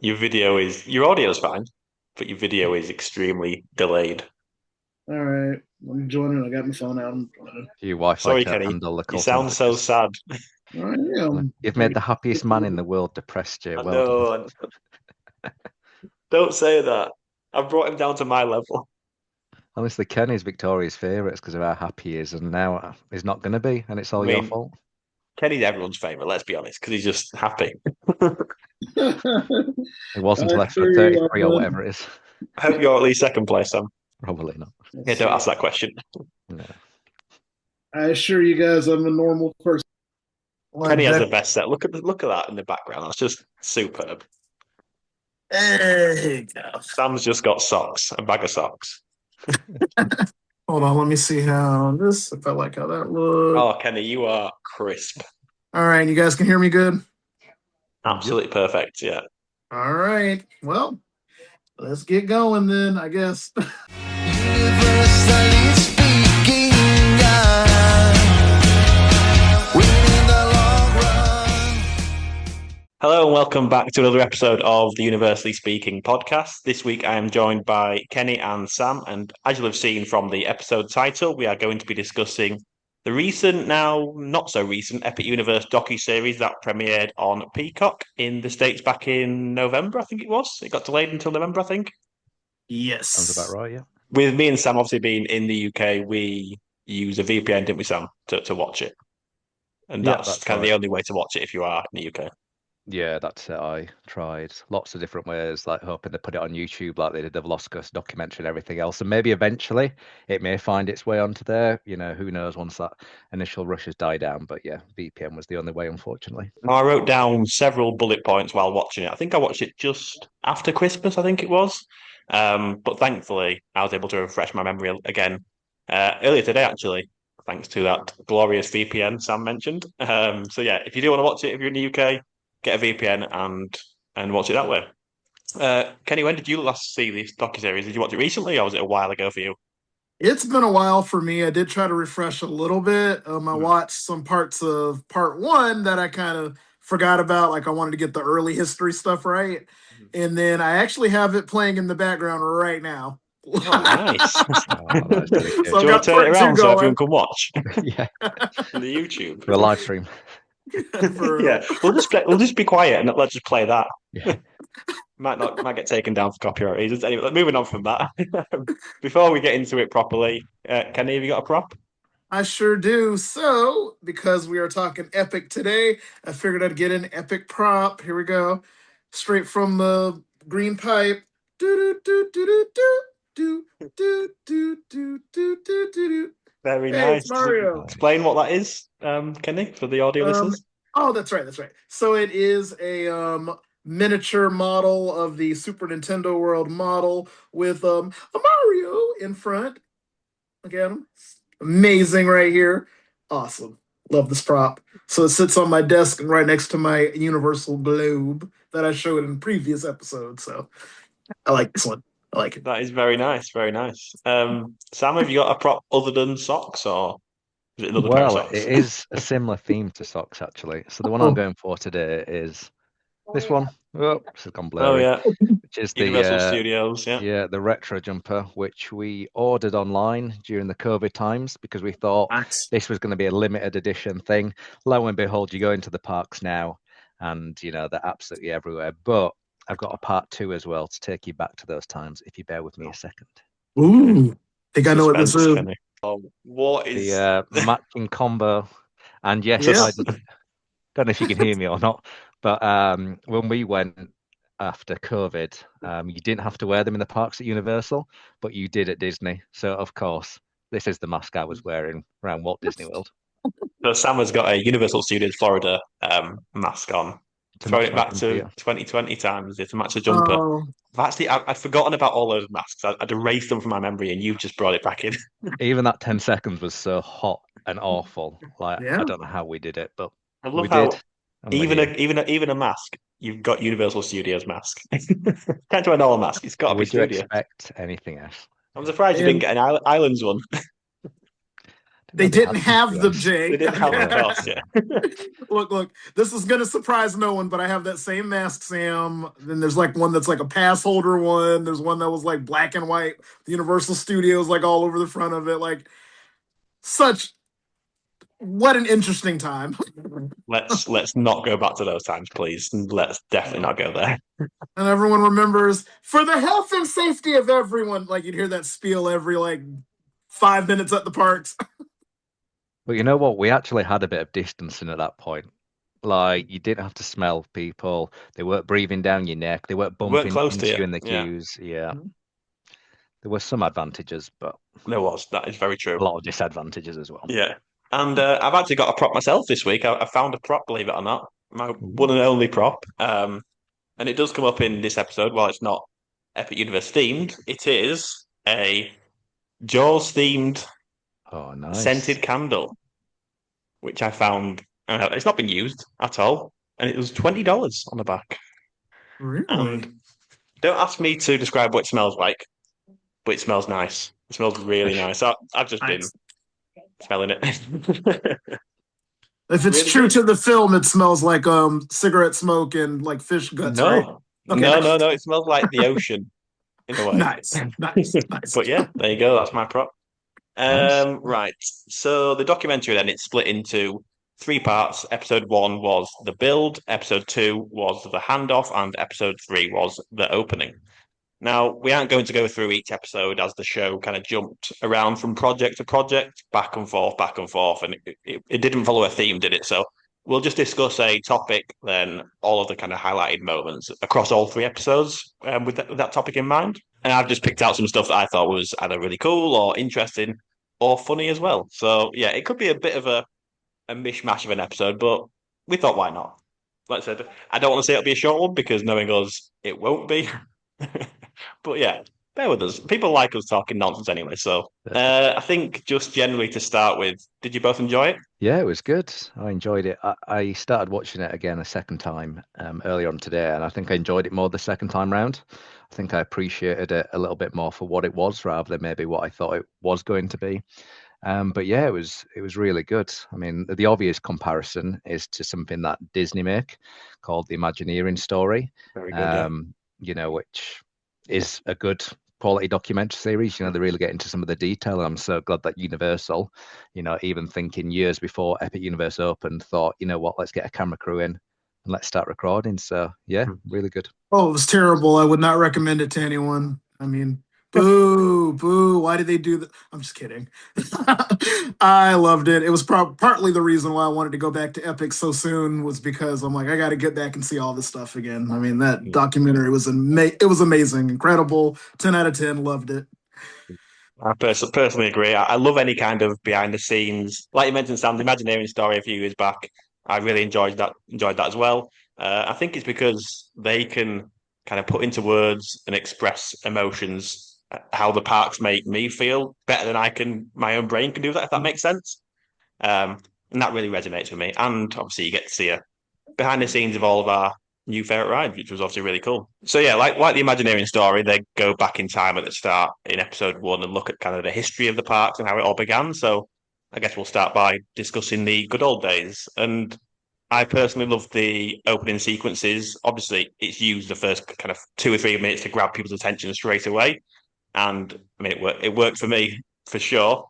Your audio is fine, but your video is extremely delayed. All right, I'm joining. I got my phone out. I'm joining. Your Wi-Fi Sorry, can't Kenny. handle the You cult sound so messages. sad. All right, You've made the happiest man in the world depressed, Jay. I Well done. know. Don't say that. I brought him down to my level. Honestly, Kenny's Victoria's favourites because of how happy he is, and now he's not going to be, and it's I all your mean, fault. Kenny's everyone's favourite, let's be honest, because he's just happy. It was I until sure episode you are, 33 or bud. whatever it is. I hope you're at least second place, Sam. Probably not. Yeah, Let's don't see. ask that question. No. I assure you guys, I'm a normal person. Kenny Like has Jack. the best set. Look at that in the background. That's just superb. Hey, Sam's just got socks, a bag of socks. hold on. Let me see how this. If I like how that looks. Oh, Kenny, you are crisp. All right, you guys can hear me good. Yep. Absolutely perfect. Yeah. All right. Well, let's get going then. I guess. Universally speaking, winning the long run. Hello and welcome back to another episode of the Universally Speaking podcast. This week I am joined by Kenny and Sam, and as you'll have seen from the episode title, we are going to be discussing the recent, now not so recent, Epic Universe Docuseries that premiered on Peacock in the States back in November, I think it was. It got delayed until November, I think. Sounds about Yes. right, yeah. With me and Sam obviously being in the UK, we use a VPN, didn't we, Sam, to watch it? And Yeah, that's that's kind of right. the only way to watch it if you are in the UK. Yeah, that's it. I tried lots of different ways, like hoping to put it on YouTube like they did the Velocicus documentary and everything else. And maybe eventually it may find its way onto there. Who knows once that initial rush has died down. But yeah, VPN was the only way, unfortunately. I wrote down several bullet points while watching it. I think I watched it just after Christmas, I think it was. But thankfully, I was able to refresh my memory again earlier today, actually, thanks to that glorious VPN Sam mentioned. So yeah, if you do want to watch it, if you're in the UK, get a VPN and watch it that way. Kenny, when did you last see this docuseries? Did you watch it recently, or was it a while ago for you? It's been a while for me. I did try to refresh a little bit. I Mhm. watched some parts of part one that I kind of forgot about. Like I wanted to get the early history stuff right. And then I actually have it playing in the background right now. Oh, nice. Oh, that's So Do I've you dedication. want got to turn it part two around so everyone going. can watch Yeah, on the YouTube? for a live stream. For Yeah, we'll just be quiet and let's just play that. Yeah. Might get taken down for copyright reasons. Anyway, moving on from that. Before we get into it properly, Kenny, have you got a prop? I sure do. So, because we are talking epic today, I figured I'd get an epic prop. Here we go. Straight from the green pipe. Do do do do do do do do do do do do do. Very Hey, it's nice. Mario. Explain what that is, Kenny, for the audio Um, listeners. oh, that's right, that's right. So it is a miniature model of the Super Nintendo World model with a Mario in front. Look at him. Amazing right here. Awesome. Love this prop. So it sits on my desk and right next to my Universal Globe that I showed in previous episodes. So I like this one. I like it. That is very nice. Very nice. Sam, have you got a prop other than socks, or is it another pair of Well, it socks? is a similar theme to socks, actually. So the one I'm Oh, going for today is this one. Oh, this has gone Oh blurry. yeah, Which is the Universal Studios. Yeah. yeah, the retro jumper, which we ordered online during the COVID times because we thought nice. this was going to be a limited edition thing. Lo and behold, you go into the parks now, and they're absolutely everywhere. But I've got a part two as well to take you back to those times. If you bear with me a second, Ooh. Think I know what this Suspense, is. Kenny. Oh, what the is? matching combo, and yes, Yeah. I don't know if you can hear me or not, but when we went after COVID, you didn't have to wear them in the parks at Universal, but you did at Disney. So, of course, this is the mask I was wearing around Walt Disney World So Sam has got a Universal Studios Florida mask on. to Throwing match it my back jumper. to Yeah. 2020 times to match the jumper. Oh, I'd forgotten about all those masks. I'd erased them from my memory, and you've just brought it back in. Even that 10 seconds was so hot and awful. Like, I yeah. don't know how we did it, but I we love did, how and we're here. even a mask, you've got Universal Studios mask. Can't do a normal mask. It's got to be Would you studio. expect anything else? I'm Yeah. surprised you didn't And get an Islands one. They didn't have them, yes. Jay. They didn't have the cost, yeah. Look, this is gonna surprise no one, but I have that same mask, Sam. Then there's like one that's like a pass holder one. There's one that was like black and white. The Universal Studios like all over the front of it. Like what an interesting time. Let's not go back to those times, please. Let's definitely not go there. And everyone remembers for the health and safety of everyone. Like you'd hear that spiel every like 5 minutes at the parks. But you know what? We actually had a bit of distancing at that point. Like you didn't have to smell people. They weren't breathing down your neck. They weren't Weren't bumping close to into you you. in the Yeah. queues. Yeah. There were some advantages, but There was. That is very true. a lot of disadvantages as well. Yeah. And I've actually got a prop myself this week. I found a prop, believe it or not. My one and only prop. And it does come up in this episode. While it's not Epic Universe themed, it is a Jaws themed Oh, nice. scented candle, which I found. It's not been used at all, and it was $20 on the back. Really? And don't ask me to describe what it smells like, but it smells nice. It smells really nice. I've just been smelling it. If it's Really true good. to the film, it smells like cigarette smoke and like fish guts, right? No, Okay. no. It smells like the ocean in a way. Nice. But yeah, there you go. That's my prop. Nice. Right. So the documentary then it's split into 3 parts. Episode 1 was the build, episode 2 was the handoff, and episode 3 was the opening. Now, we aren't going to go through each episode as the show kind of jumped around from project to project, back and forth, and it didn't follow a theme, did it? So we'll just discuss a topic, then all of the kind of highlighted moments across all 3 episodes with that topic in mind. And I've just picked out some stuff that I thought was either really cool or interesting or funny as well. So yeah, it could be a bit of a mishmash of an episode, but we thought, why not? Like I said, I don't want to say it'll be a short one because knowing us, it won't be. But yeah, bear with us. People like us talking nonsense anyway. So I think just generally to start with, did you both enjoy it? Yeah, it was good. I enjoyed it. I started watching it again a second time earlier on today, and I think I enjoyed it more the second time round. I think I appreciated it a little bit more for what it was rather than maybe what I thought it was going to be. But yeah, it was really good. I mean, the obvious comparison is to something that Disney make called the Imagineering Story. Very good. You know, which is a good quality documentary series. You know, they really get into some of the detail. And I'm so glad that Universal, you know, even thinking years before Epic Universe opened, thought, you know what, let's get a camera crew in and let's start recording. So yeah, really good. Oh, it was terrible. I would not recommend it to anyone. I mean, boo. Why did they do that? I'm just kidding. I loved it. It was partly the reason why I wanted to go back to Epic so soon was because I'm like, I got to get back and see all this stuff again. I mean, that documentary was it was amazing, incredible. 10 out of 10. Loved it. I personally agree. I love any kind of behind the scenes, like you mentioned, Sam, the Imagineering Story a few years back. I really enjoyed that as well. I think it's because they can kind of put into words and express emotions how the parks make me feel better than my own brain can do that, if that makes sense. And that really resonates with me. And obviously you get to see a behind the scenes of all of our new favorite rides, which was obviously really cool. So yeah, like the Imagineering Story, they go back in time at the start in episode 1 and look at kind of the history of the parks and how it all began. So I guess we'll start by discussing the good old days. And I personally love the opening sequences. Obviously, it's used the first kind of 2 or 3 minutes to grab people's attention straight away. And I mean, it worked for me for sure.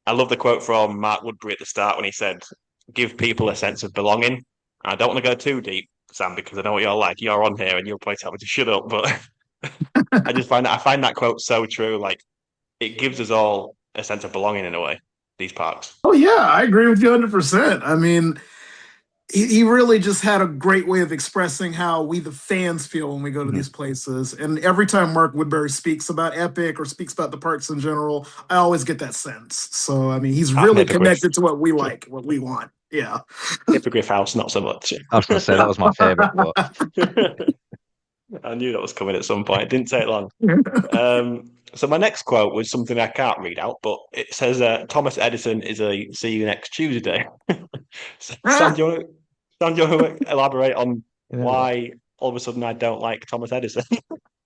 I love the quote from Mark Woodbury at the start when he said, "Give people a sense of belonging." I don't want to go too deep, Sam, because I know what you're like. You're on here and you'll probably tell me to shut up, but I find that quote so true. Like it gives us all a sense of belonging in a way. These parks. Oh yeah, I agree with you 100%. I mean, he really just had a great way of expressing how we the fans feel when we go to these places. And every time Mark Woodbury speaks about Epic or speaks about the parks in general, I always get that sense. So I mean, he's really connected to what we like, what we want. Yeah. Hippogriff House, not so much. I was going to say that was my favorite quote. I knew that was coming at some point. It didn't take long. So my next quote was something I can't read out, but it says, Thomas Edison is a see you next Tuesday. Sam, do you want to elaborate on why all of a sudden I don't like Thomas Edison?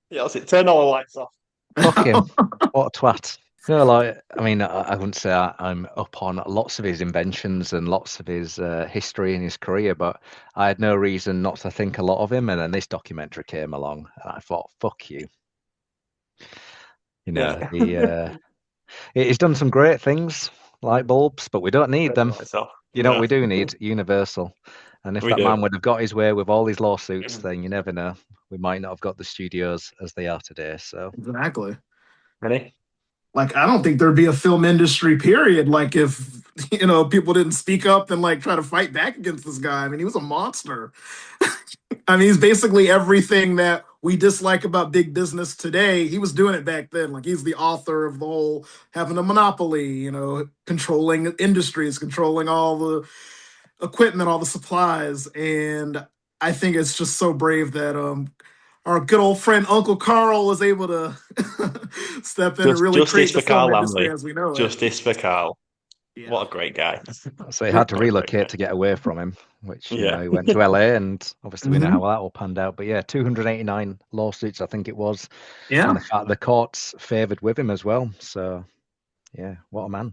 Yeah, that's it. Turn all the lights off. Fuck him. What a twat. No, like I mean, I wouldn't say I'm up on lots of his inventions and lots of his history and his career, but I had no reason not to think a lot of him. And then this documentary came along, and I thought, "Fuck you!" You know, Yeah. he's done some great things, light bulbs, but we don't need them. Myself. You know what No, we do need? Universal. And if we that man do. would have got his way with all these lawsuits, then you never know. We might not have got the studios as they are today. So Exactly. Ready? Like, I don't think there'd be a film industry, period. Like, if, people didn't speak up and like try to fight back against this guy. I mean, he was a monster. I mean, he's basically everything that we dislike about big business today. He was doing it back then. Like, he's the author of the whole having a monopoly, controlling industries, controlling all the equipment, all the supplies. And I think it's just so brave that our good old friend Uncle Carl was able to step in and Just really justice create the for film Carl industry Lamley. as we know it. Justice for Carl. Yeah. What a great guy. So he had to What a great guy. relocate to get away from him, which, Yeah. he went to LA, and obviously we know Mhm. how that all panned out. But yeah, 289 lawsuits, I think it was. Yeah. And the fact the courts favored with him as well. So yeah, what a man.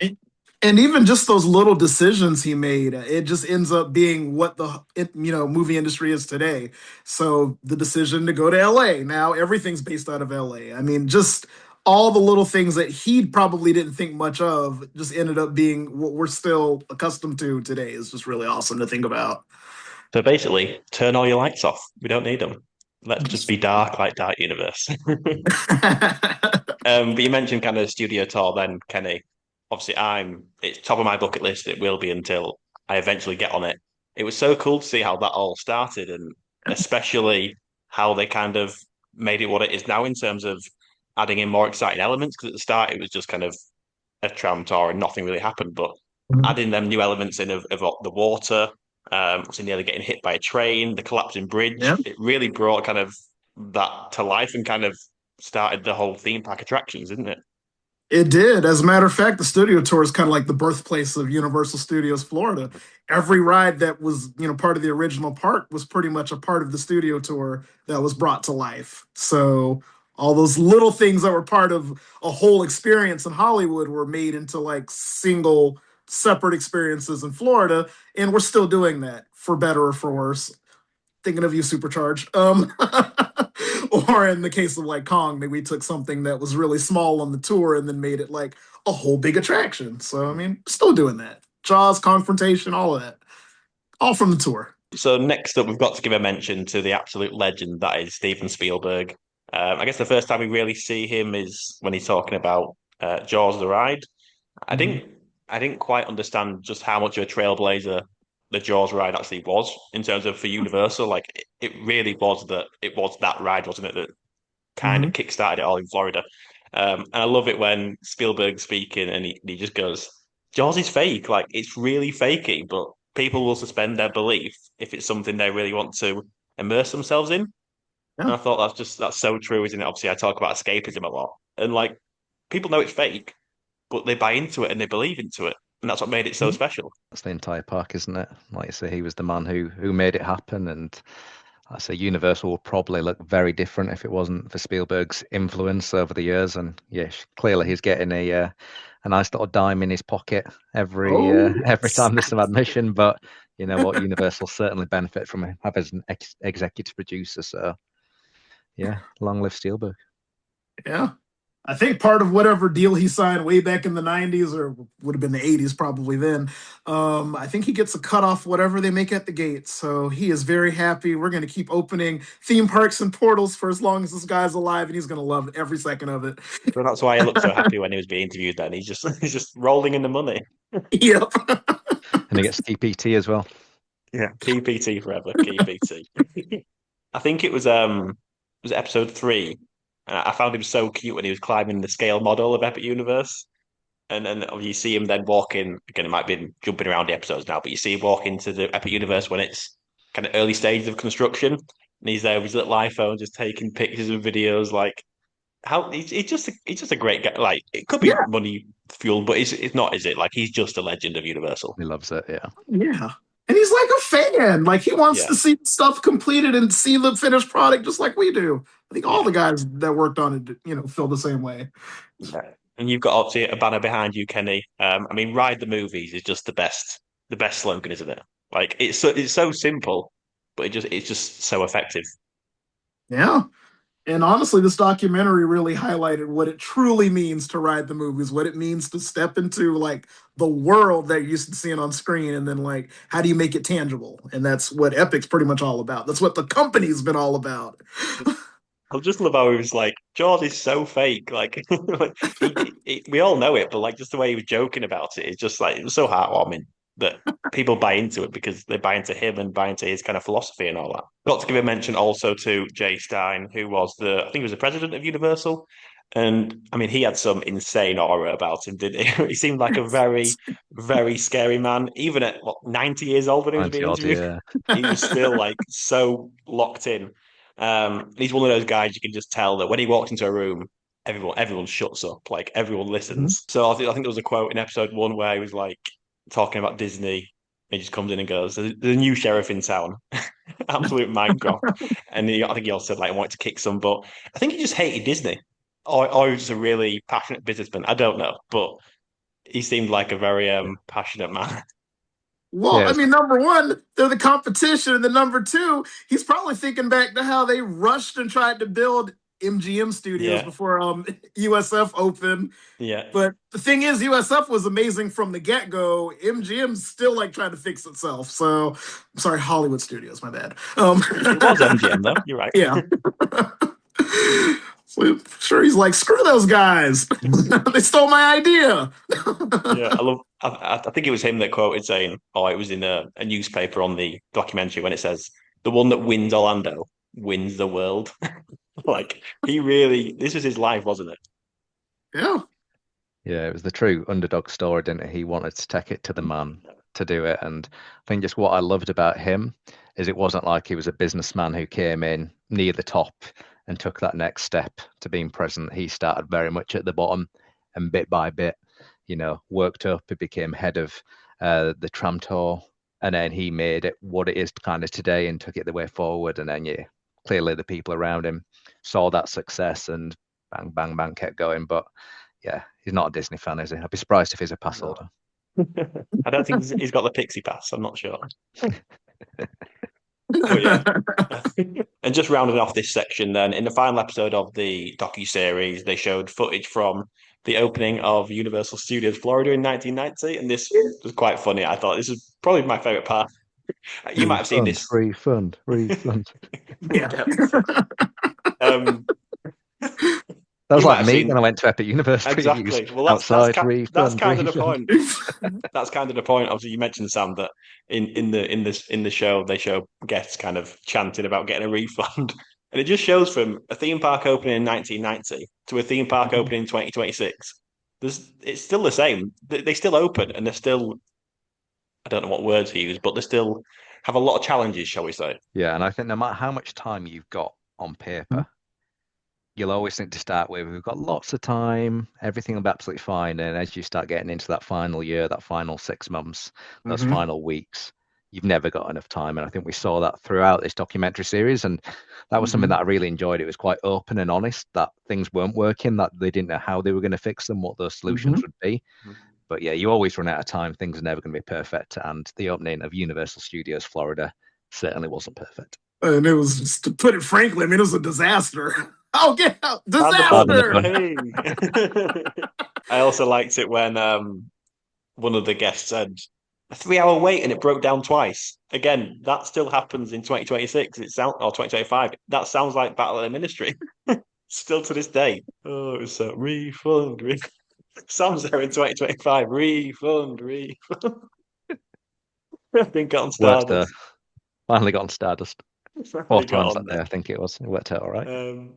And even just those little decisions he made, it just ends up being what the movie industry is today. So the decision to go to LA, now everything's based out of LA. I mean, just all the little things that he probably didn't think much of just ended up being what we're still accustomed to today. Is just really awesome to think about. So basically, turn all your lights off. We don't need them. Let's just be dark like Dark Universe. But you mentioned kind of studio tour then, Kenny. Obviously, it's top of my bucket list. It will be until I eventually get on it. It was so cool to see how that all started, and especially how they kind of made it what it is now in terms of adding in more exciting elements. Because at the start, it was just kind of a tram tour and nothing really happened. But adding them new elements in of the water, obviously nearly getting hit by a train, the collapsing bridge, Yeah. it really brought kind of that to life and kind of started the whole theme park attractions, didn't it? It did. As a matter of fact, the studio tour is kind of like the birthplace of Universal Studios Florida. Every ride that was, part of the original park was pretty much a part of the studio tour that was brought to life. So all those little things that were part of a whole experience in Hollywood were made into like single separate experiences in Florida, and we're still doing that for better or for worse. Thinking of you, Supercharged. Or in the case of like Kong, maybe we took something that was really small on the tour and then made it like a whole big attraction. So I mean, still doing that. Jaws, Confrontation, all of that, all from the tour. So next up, we've got to give a mention to the absolute legend that is Steven Spielberg. I guess the first time we really see him is when he's talking about Jaws the ride. I didn't I didn't quite understand just how much of a trailblazer the Jaws ride actually was in terms of for Universal. Like it really was that ride, wasn't it, that kind Mm-hmm. of kickstarted it all in Florida. And I love it when Spielberg's speaking and he just goes, Jaws is fake. Like it's really fakey, but people will suspend their belief if it's something they really want to immerse themselves in. Yeah. And I thought that's so true, isn't it? Obviously, I talk about escapism a lot. And like people know it's fake, but they buy into it and they believe into it. And that's what made it so special. That's the entire park, isn't it? Like you say, he was the man who made it happen. And I say Universal would probably look very different if it wasn't for Spielberg's influence over the years. And yes, clearly he's getting a nice little dime in his pocket every Oh, every yes. time there's some admission. But you know what, Universal certainly benefit from him having as an executive producer. So yeah, long live Spielberg. Yeah. I think part of whatever deal he signed way back in the 90s, or would have been the 80s probably then, I think he gets a cut off whatever they make at the gate. So he is very happy. We're going to keep opening theme parks and portals for as long as this guy's alive, and he's going to love every second of it. So that's why he looked so happy when he was being interviewed then. He's just rolling in the money. Yep. And he gets TPT as well. Yeah. Key PT forever. Key PT. I think it was episode 3. And I found him so cute when he was climbing the scale model of Epic Universe. And then you see him then walking, again, it might be jumping around the episodes now, but you see him walk into the Epic Universe when it's kind of early stages of construction. And he's there with his little iPhone just taking pictures and videos. Like, how he's just a great guy. Like, it could be Yeah. money fueled, but it's not, is it? Like, he's just a legend of Universal. He loves it. Yeah. Yeah. And he's like a fan. Like he wants Yeah. to see stuff completed and see the finished product just like we do. I think all Yeah. the guys that worked on it, feel the same way. Yeah. And you've got obviously a banner behind you, Kenny. I mean, Ride the Movies is just the best slogan, isn't it? Like it's so simple, but it's just so effective. Yeah. And honestly, this documentary really highlighted what it truly means to ride the movies, what it means to step into like the world that you're used to seeing on screen, and then like how do you make it tangible? And that's what Epic's pretty much all about. That's what the company's been all about. I just love how he was like, Jaws is so fake. Like, like we all know it, but like just the way he was joking about it, it's just like it was so heartwarming that people buy into it because they buy into him and buy into his kind of philosophy and all that. Got to give a mention also to Jay Stein, who was I think he was the president of Universal. And I mean, he had some insane aura about him, didn't he? He seemed like a very, very scary man. Even at 90 years old when he was 90 being odd, interviewed, yeah. he was still like so locked in. He's one of those guys you can just tell that when he walks into a room, everyone shuts up, like everyone listens. So I think there was a quote in episode 1 where he was like talking about Disney. He just comes in and goes, "There's a new sheriff in town." Absolute mic drop. And I think he also said like I wanted to kick some, but I think he just hated Disney, or he was just a really passionate businessman. I don't know, but he seemed like a very Yeah. passionate man. Well, Yeah, I mean, number one, they're the competition. And then number two, he's probably thinking back to how they rushed and tried to build MGM Studios Yeah, before USF opened. yeah. But the thing is, USF was amazing from the get-go. MGM's still like trying to fix itself. So I'm sorry, Hollywood Studios, my bad. It was MGM though. You're right. Yeah. So sure, he's like, screw those guys. They stole my idea. Yeah, I love. I think it was him that quoted saying, "Oh, it was in a newspaper on the documentary when it says the one that wins Orlando wins the world." Like he really, this was his life, wasn't it? Yeah. Yeah, it was the true underdog story, didn't it? He wanted to take it to the man to do it. And I think just what I loved about him is it wasn't like he was a businessman who came in near the top and took that next step to being president. He started very much at the bottom and bit by bit, worked up. He became head of the tram tour. And then he made it what it is kind of today and took it the way forward. And then, yeah, clearly the people around him saw that success and bang, bang, bang, kept going. But yeah, he's not a Disney fan, is he? I'd be surprised if he's a pass holder. I don't think he's got the pixie pass. I'm not sure. But yeah. And just rounding off this section, then in the final episode of the docuseries, they showed footage from the opening of Universal Studios Florida in 1990, and this was quite funny. I thought this is probably my favorite part. You might have seen this. Refund. Yeah. That was You might like have me seen- when I went to Epic Universe Exactly. previews. Well, that's outside, that's refund, kind of the refund. point. That's kind of the point. Obviously, you mentioned Sam that in the show they show guests kind of chanting about getting a refund, and it just shows from a theme park opening in 1990 to a theme park opening in 2026. It's still the same. They still open, and they're still, I don't know what words he used, but they still have a lot of challenges, shall we say? Yeah, and I think no matter how much time you've got on paper, you'll always think to start with, we've got lots of time, everything will be absolutely fine. And as you start getting into that final year, that final 6 months, those final weeks, you've never got enough time. And I think we saw that throughout this documentary series. And that was something that I really enjoyed. It was quite open and honest that things weren't working, that they didn't know how they were going to fix them, what those solutions would be. But yeah, you always run out of time. Things are never going to be perfect. And the opening of Universal Studios Florida certainly wasn't perfect. And it was, just, to put it frankly, I mean, it was a disaster. Oh, yeah, disaster. I also liked it when one of the guests said a 3-hour wait and it broke down twice. Again, that still happens in 2026. Or 2025. That sounds like Battle of the Ministry. Still to this day. Oh, it was so refund. Sam's there in 2025. Refund. I think got on Stardust. Finally got on Stardust. 4 times that day, I think it was. It worked out all right.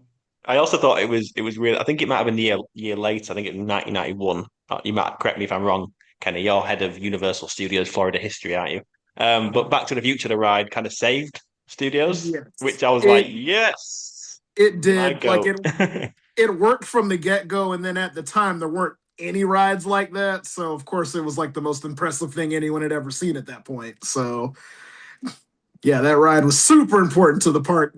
I also thought it was really. I think it might have been the year later. I think it was 1991. You might correct me if I'm wrong, Kenny. You're head of Universal Studios Florida history, aren't you? But Back to the Future, the ride kind of saved studios, which I was like, yes, it did. Like it worked from the get go, and then at the time there weren't any rides like that. So of course it was like the most impressive thing anyone had ever seen at that point. So yeah, that ride was super important to the park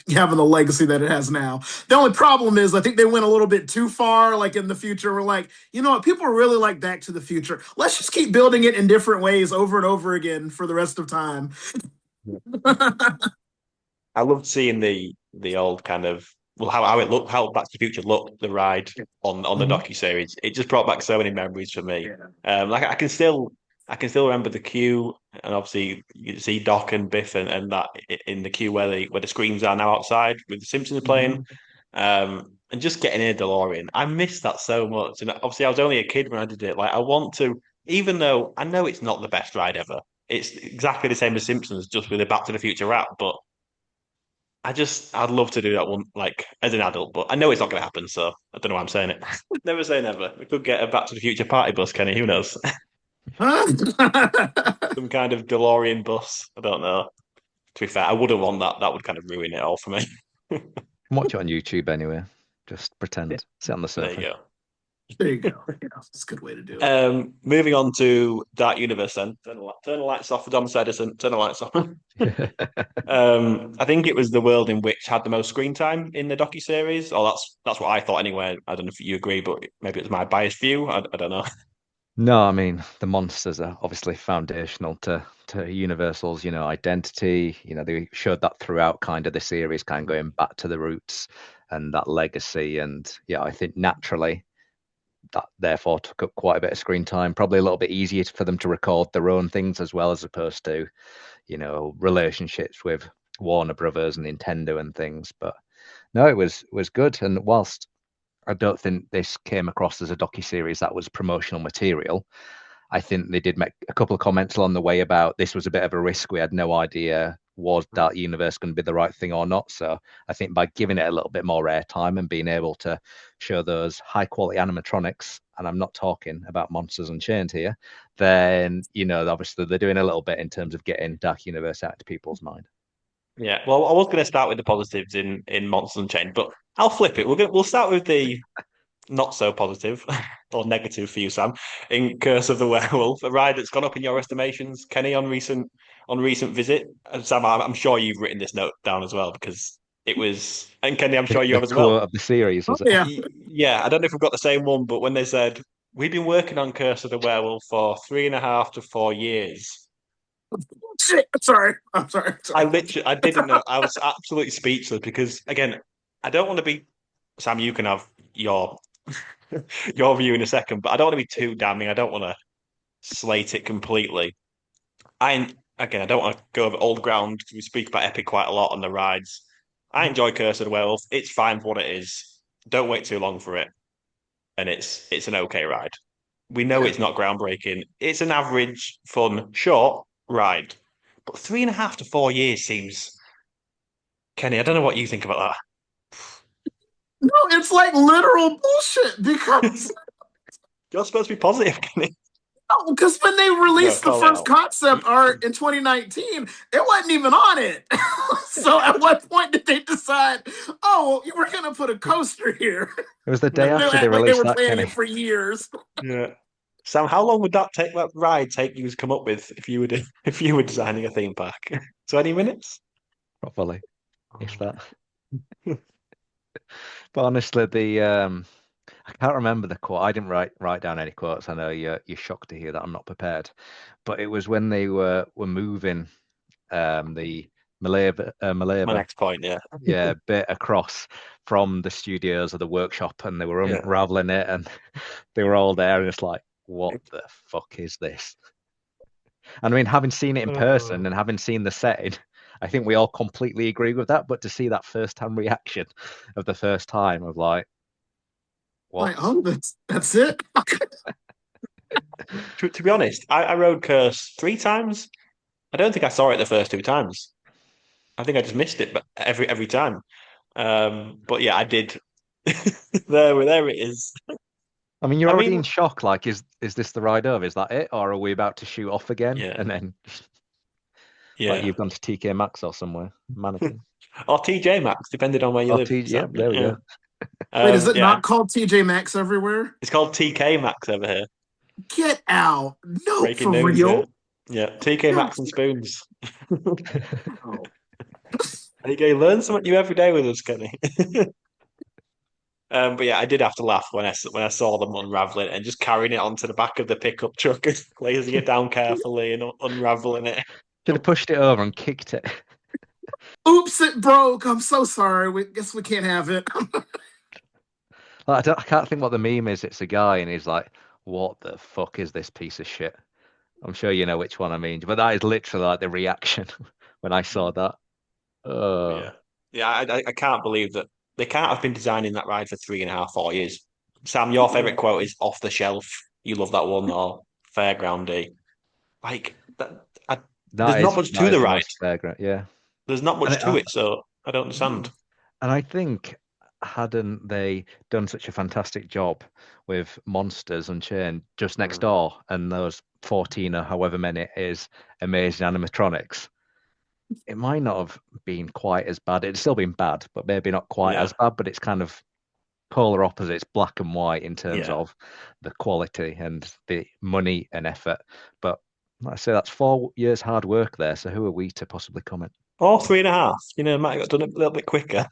having the legacy that it has now. The only problem is I think they went a little bit too far. Like in the future, we're like, you know what? People really like Back to the Future. Let's just keep building it in different ways over and over again for the rest of time. I loved seeing the old kind of how it looked, how Back to the Future looked, the ride on the Mhm. docuseries. It just brought back so many memories for me. Yeah. Like I can still remember the queue, and obviously you see Doc and Biff and that in the queue where the screens are now outside with the Simpsons playing. Mhm. And just getting in a DeLorean. I missed that so much. And obviously I was only a kid when I did it. Like I want to, even though I know it's not the best ride ever. It's exactly the same as Simpsons, just with a Back to the Future app, but I'd love to do that one, like as an adult, but I know it's not going to happen, so I don't know why I'm saying it. Never say never. We could get a Back to the Future party bus, Kenny. Who knows? Some kind of DeLorean bus. I don't know. To be fair, I wouldn't want that. That would kind of ruin it all for me. Watch it on YouTube anyway. Just pretend. Sit on the There sofa. you go. There you go. Yeah, that's a good way to do it. Moving on to Dark Universe then. Turn the lights off for Thomas Edison. Turn the lights off. I think it was the world in which had the most screen time in the docuseries, or that's what I thought anyway. I don't know if you agree, but maybe it's my biased view. I don't know. No, I mean the monsters are obviously foundational to Universal's, identity. They showed that throughout kind of the series, kind of going back to the roots and that legacy. And yeah, I think naturally that therefore took up quite a bit of screen time. Probably a little bit easier for them to record their own things as well, as opposed to, relationships with Warner Brothers and Nintendo and things. But no, it was good. And whilst I don't think this came across as a docuseries that was promotional material, I think they did make a couple of comments along the way about this was a bit of a risk. We had no idea was Dark Universe going to be the right thing or not. So I think by giving it a little bit more airtime and being able to show those high quality animatronics, and I'm not talking about Monsters Unchained here, then obviously they're doing a little bit in terms of getting Dark Universe out to people's mind. Yeah, well, I was going to start with the positives in Monsters Unchained, but I'll flip it. We'll start with the not so positive or negative for you, Sam, in Curse of the Werewolf, a ride that's gone up in your estimations, Kenny, on recent visit. And Sam, I'm sure you've written this note down as well because it was, and Kenny, I'm The, sure you the have as well. quote of the series, was Oh, it? yeah. Yeah, I don't know if we've got the same one, but when they said we've been working on Curse of the Werewolf for 3.5 to 4 years. Shit. I'm sorry. I didn't know. I was absolutely speechless because, again, I don't want to be. Sam, you can have your view in a second, but I don't want to be too damning. I don't want to slate it completely. I don't want to go over old ground. We speak about Epic quite a lot on the rides. I enjoy Curse of the Werewolf. It's fine for what it is. Don't wait too long for it, and it's an okay ride. We know Yeah. it's not groundbreaking. It's an average, fun, short ride, but 3.5 to 4 years seems. Kenny, I don't know what you think about No, it's like literal bullshit because that. You're supposed to be positive, Kenny. no, because when they released the Call it first out. concept art in 2019, it wasn't even on it. So at what point did they decide, oh, well, we're gonna put a coaster here? It was the day No. They after they act like they released were that, planning Kenny. it for years. Yeah. Sam, how long would that ride take you to come up with if you were designing a theme park? 20 minutes? Probably, if that. But honestly, I can't remember the quote. I didn't write down any quotes. I know you're shocked to hear that I'm not prepared. But it was when they were moving the My Maleva next point, yeah. bit across from the studios or the workshop, and they were Yeah. unraveling it, and they were all there, and it's like, what the fuck is this? And I mean, having seen it in person and having seen the setting, I think we all completely agree with that. But to see that first-hand reaction of the first time of like, what? Like, oh, that's it. To be honest, I rode Curse 3 times. I don't think I saw it the first 2 times. I think I just missed it, but every time. But yeah, I did. There it is. I mean, you're I already mean, in shock. Like, is this the ride over? Is that it, or are we about to shoot off again? Yeah. And then, yeah. like, you've gone to TK Maxx or somewhere, mannequin. Or TJ Maxx, depending on where you Or live. yeah, there we go. Wait, is it Yeah, not called TJ Maxx everywhere? it's called TK Maxx over here. Get out. No, Breaking for news, real. yeah. TK Maxx and spoons. Oh. You learn something new every day with us, Kenny. But yeah, I did have to laugh when I saw them unraveling and just carrying it onto the back of the pickup truck and laying it down carefully and unraveling it. Should have pushed it over and kicked it. Oops, it broke. I'm so sorry. Guess we can't have it. Like, I can't think what the meme is. It's a guy and he's like, "What the fuck is this piece of shit?" I'm sure you know which one I mean, but that is literally like the reaction when I saw that. Yeah, yeah. I can't believe that they can't have been designing that ride for 3.5, 4 years. Sam, your favorite quote is "off the shelf." You love that one, or fairgroundy. Like that. There's not much to that is the the ride. most fair, yeah. There's not And much to it, so I don't understand. and I think hadn't they done such a fantastic job with Monsters Unchained just next door and those 14 or however many it is amazing animatronics, it might not have been quite as bad. It's still been bad, but maybe not quite Yeah. as bad. But it's kind of polar opposites, black and white in terms Yeah. of the quality and the money and effort. But like I say, that's 4 years hard work there. So who are we to possibly comment? Or 3.5. Might have done it a little bit quicker.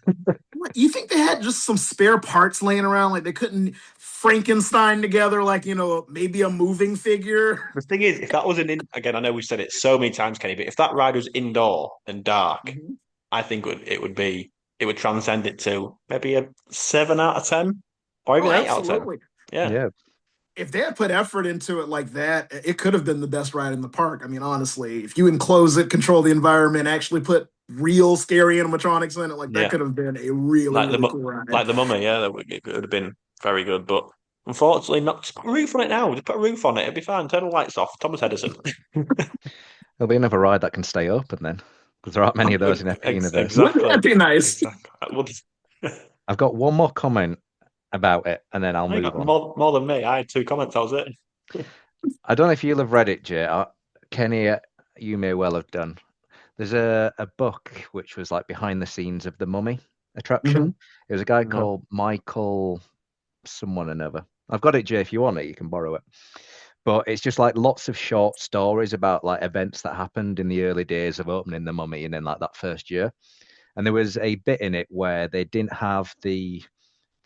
What, you think they had just some spare parts laying around? Like they couldn't Frankenstein together, like, maybe a moving figure? The thing is, if that was again, I know we've said it so many times, Kenny, but if that ride was indoor and dark, I think it would transcend it to maybe a 7 out of 10 or even Oh, 8 out of 10. absolutely. Yeah. If they had put effort into it like that, it could have been the best ride in the park. I mean, honestly, if you enclose it, control the environment, actually put real scary animatronics in it, like that Yeah. could have been a really, Like really cool ride. like the Mummy, yeah, it would have been very good. But unfortunately, not just put a roof on it now. Just put a roof on it. It'll be fine. Turn the lights off. Thomas Edison. There'll be another ride that can stay open then, because there aren't many of those in Epic Universe. Wouldn't Exactly. that be nice? Exactly. Well, I've got one more comment about it, and then I'll I move got on. more than me. I had 2 comments. That was it. I don't know if you'll have read it, Jay. Kenny, you may well have done. There's a book which was like behind the scenes of the Mummy attraction. It was a guy called Michael someone or another. I've got it, Jay. If you want it, you can borrow it. But it's just like lots of short stories about like events that happened in the early days of opening the Mummy and then like that first year. And there was a bit in it where they didn't have the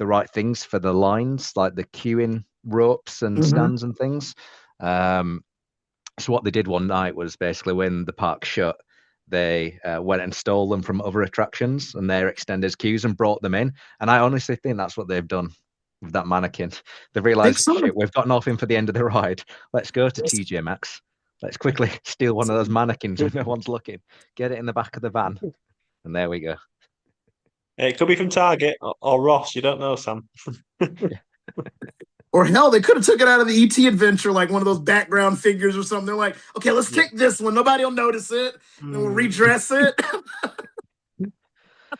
right things for the lines, like the queuing ropes and stands and things. So what they did one night was basically when the park shut, they went and stole them from other attractions and their extended queues and brought them in. And I honestly think that's what they've done with that mannequin. They've realized, shit, we've got nothing for the end of the ride. Let's go to TJ Maxx. Let's quickly steal one of those mannequins when no one's looking. Get it in the back of the van. And there we go. It could be from Target or Ross. You don't know, Sam. Or hell, they could have took it out of the ET adventure, like one of those background figures or something. They're like, okay, let's take this one. Nobody will notice it. And we'll redress it.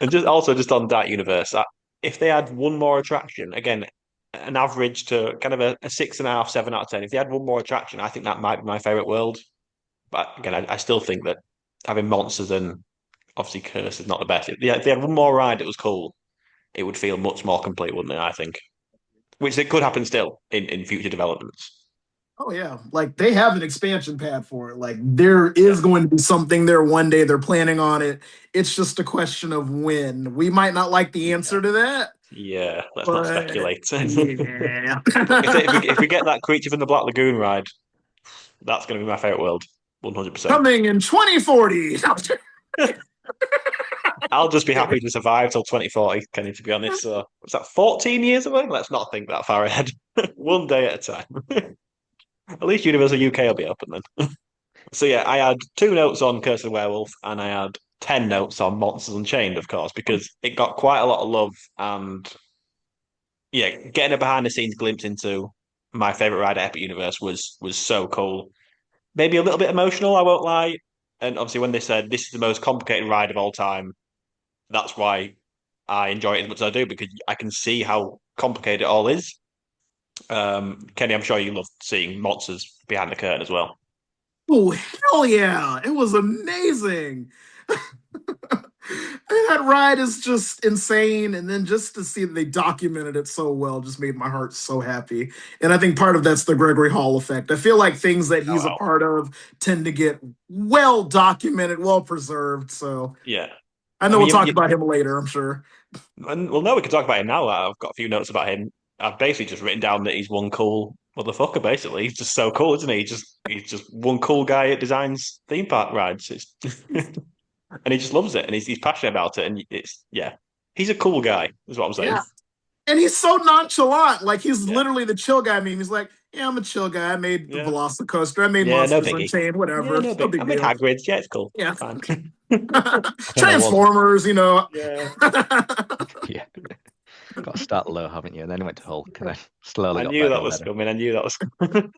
And just on that universe, if they had one more attraction, again, an average to kind of a 6.5, 7 out of 10. If they had one more attraction, I think that might be my favorite world. But again, I still think that having monsters and obviously Curse is not the best. If they had one more ride that was cool, it would feel much more complete, wouldn't it? I think, which it could happen still in future developments. Oh yeah, like they have an expansion pad for it. Like there is going to be something there one day. They're planning on it. It's just a question of when. We might not like the answer to that. Yeah, let's not speculate. Yeah. if we get that Creature from the Black Lagoon ride, that's going to be my favorite world, 100%. Coming in 2040. I'll just be happy to survive till 2040, Kenny, to be honest. So, was that 14 years away? Let's not think that far ahead. One day at a time. At least Universal UK will be open then. So, yeah, I had 2 notes on Curse of the Werewolf and I had 10 notes on Monsters Unchained, of course, because it got quite a lot of love. And, yeah, getting a behind the scenes glimpse into my favourite ride at Epic Universe was so cool. Maybe a little bit emotional, I won't lie. And obviously, when they said this is the most complicated ride of all time, that's why I enjoy it as much as I do, because I can see how complicated it all is. Kenny, I'm sure you love seeing monsters behind the curtain as well. Oh, hell yeah. It was amazing. That ride is just insane. And then just to see that they documented it so well just made my heart so happy. And I think part of that's the Gregory Hall effect. I feel like things that he's a part of tend to get well documented, well preserved. So Yeah. I I know we'll mean, talk about him later, I'm sure. well, no, we can talk about him now. I've got a few notes about him. I've basically just written down that he's one cool motherfucker. Basically, he's just so cool, isn't he? He's just one cool guy that designs theme park rides. And he just loves it, and he's passionate about it, and he's a cool guy. Is what I'm saying. Yeah. And he's so nonchalant. Like, he's Yeah, literally the chill guy meme. He's like, yeah, I'm a chill guy. I made the yeah, Velocicoaster. I made yeah. No Monsters biggie. Unchained, Yeah, whatever. no No big. I big made deal. Hagrid's. Yeah, it's cool. Yeah. Fine. Transformers, you know. Yeah. Yeah. Got to start low, haven't you? And then went to Hulk, and then slowly I got knew better that and was better. coming. I knew that was coming.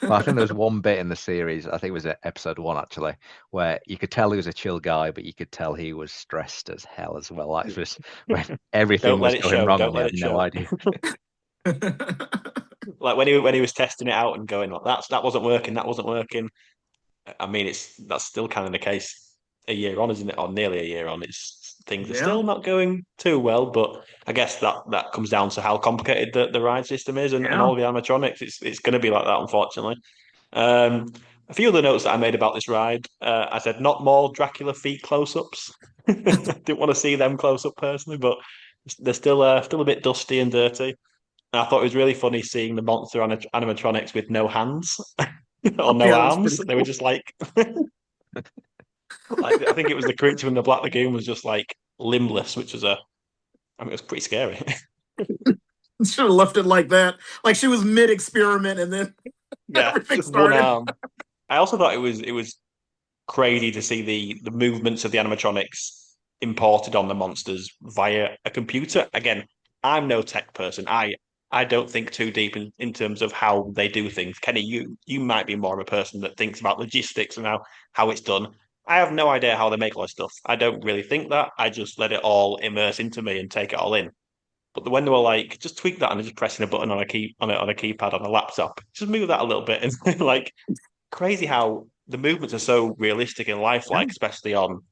Well, I think there was one bit in the series, I think it was episode 1 actually, where you could tell he was a chill guy, but you could tell he was stressed as hell as well. Like, just when everything Don't let was it going show. wrong, Don't and he let had it no show. idea. Like when he was testing it out and going, like, that wasn't working. That wasn't working. I mean, that's still kind of the case a year on, isn't it? Or nearly a year on. It's things are Yeah. still not going too well, but I guess that comes down to how complicated the ride system is and Yeah. all the animatronics. It's going to be like that, unfortunately. Um, a few other notes that I made about this ride. I said not more Dracula feet close-ups. Didn't want to see them close up personally, but they're still a bit dusty and dirty. And I thought it was really funny seeing the monster animatronics with no hands or Oh, no yeah, that was arms. pretty They were cool. just like I think it was the creature in the Black Lagoon was just like limbless, which was it was pretty scary. Should have left it like that. Like, she was mid-experiment and then Yeah, everything just one started. arm. I also thought it was crazy to see the movements of the animatronics imported on the monsters via a computer. Again, I'm no tech person. I don't think too deep in terms of how they do things. Kenny, you might be more of a person that thinks about logistics and how it's done. I have no idea how they make all this stuff. I don't really think that. I just let it all immerse into me and take it all in. But when they were like, just tweak that and just pressing a button on a keypad on a laptop, just move that a little bit, and like crazy how the movements are so realistic and Yeah. lifelike, especially on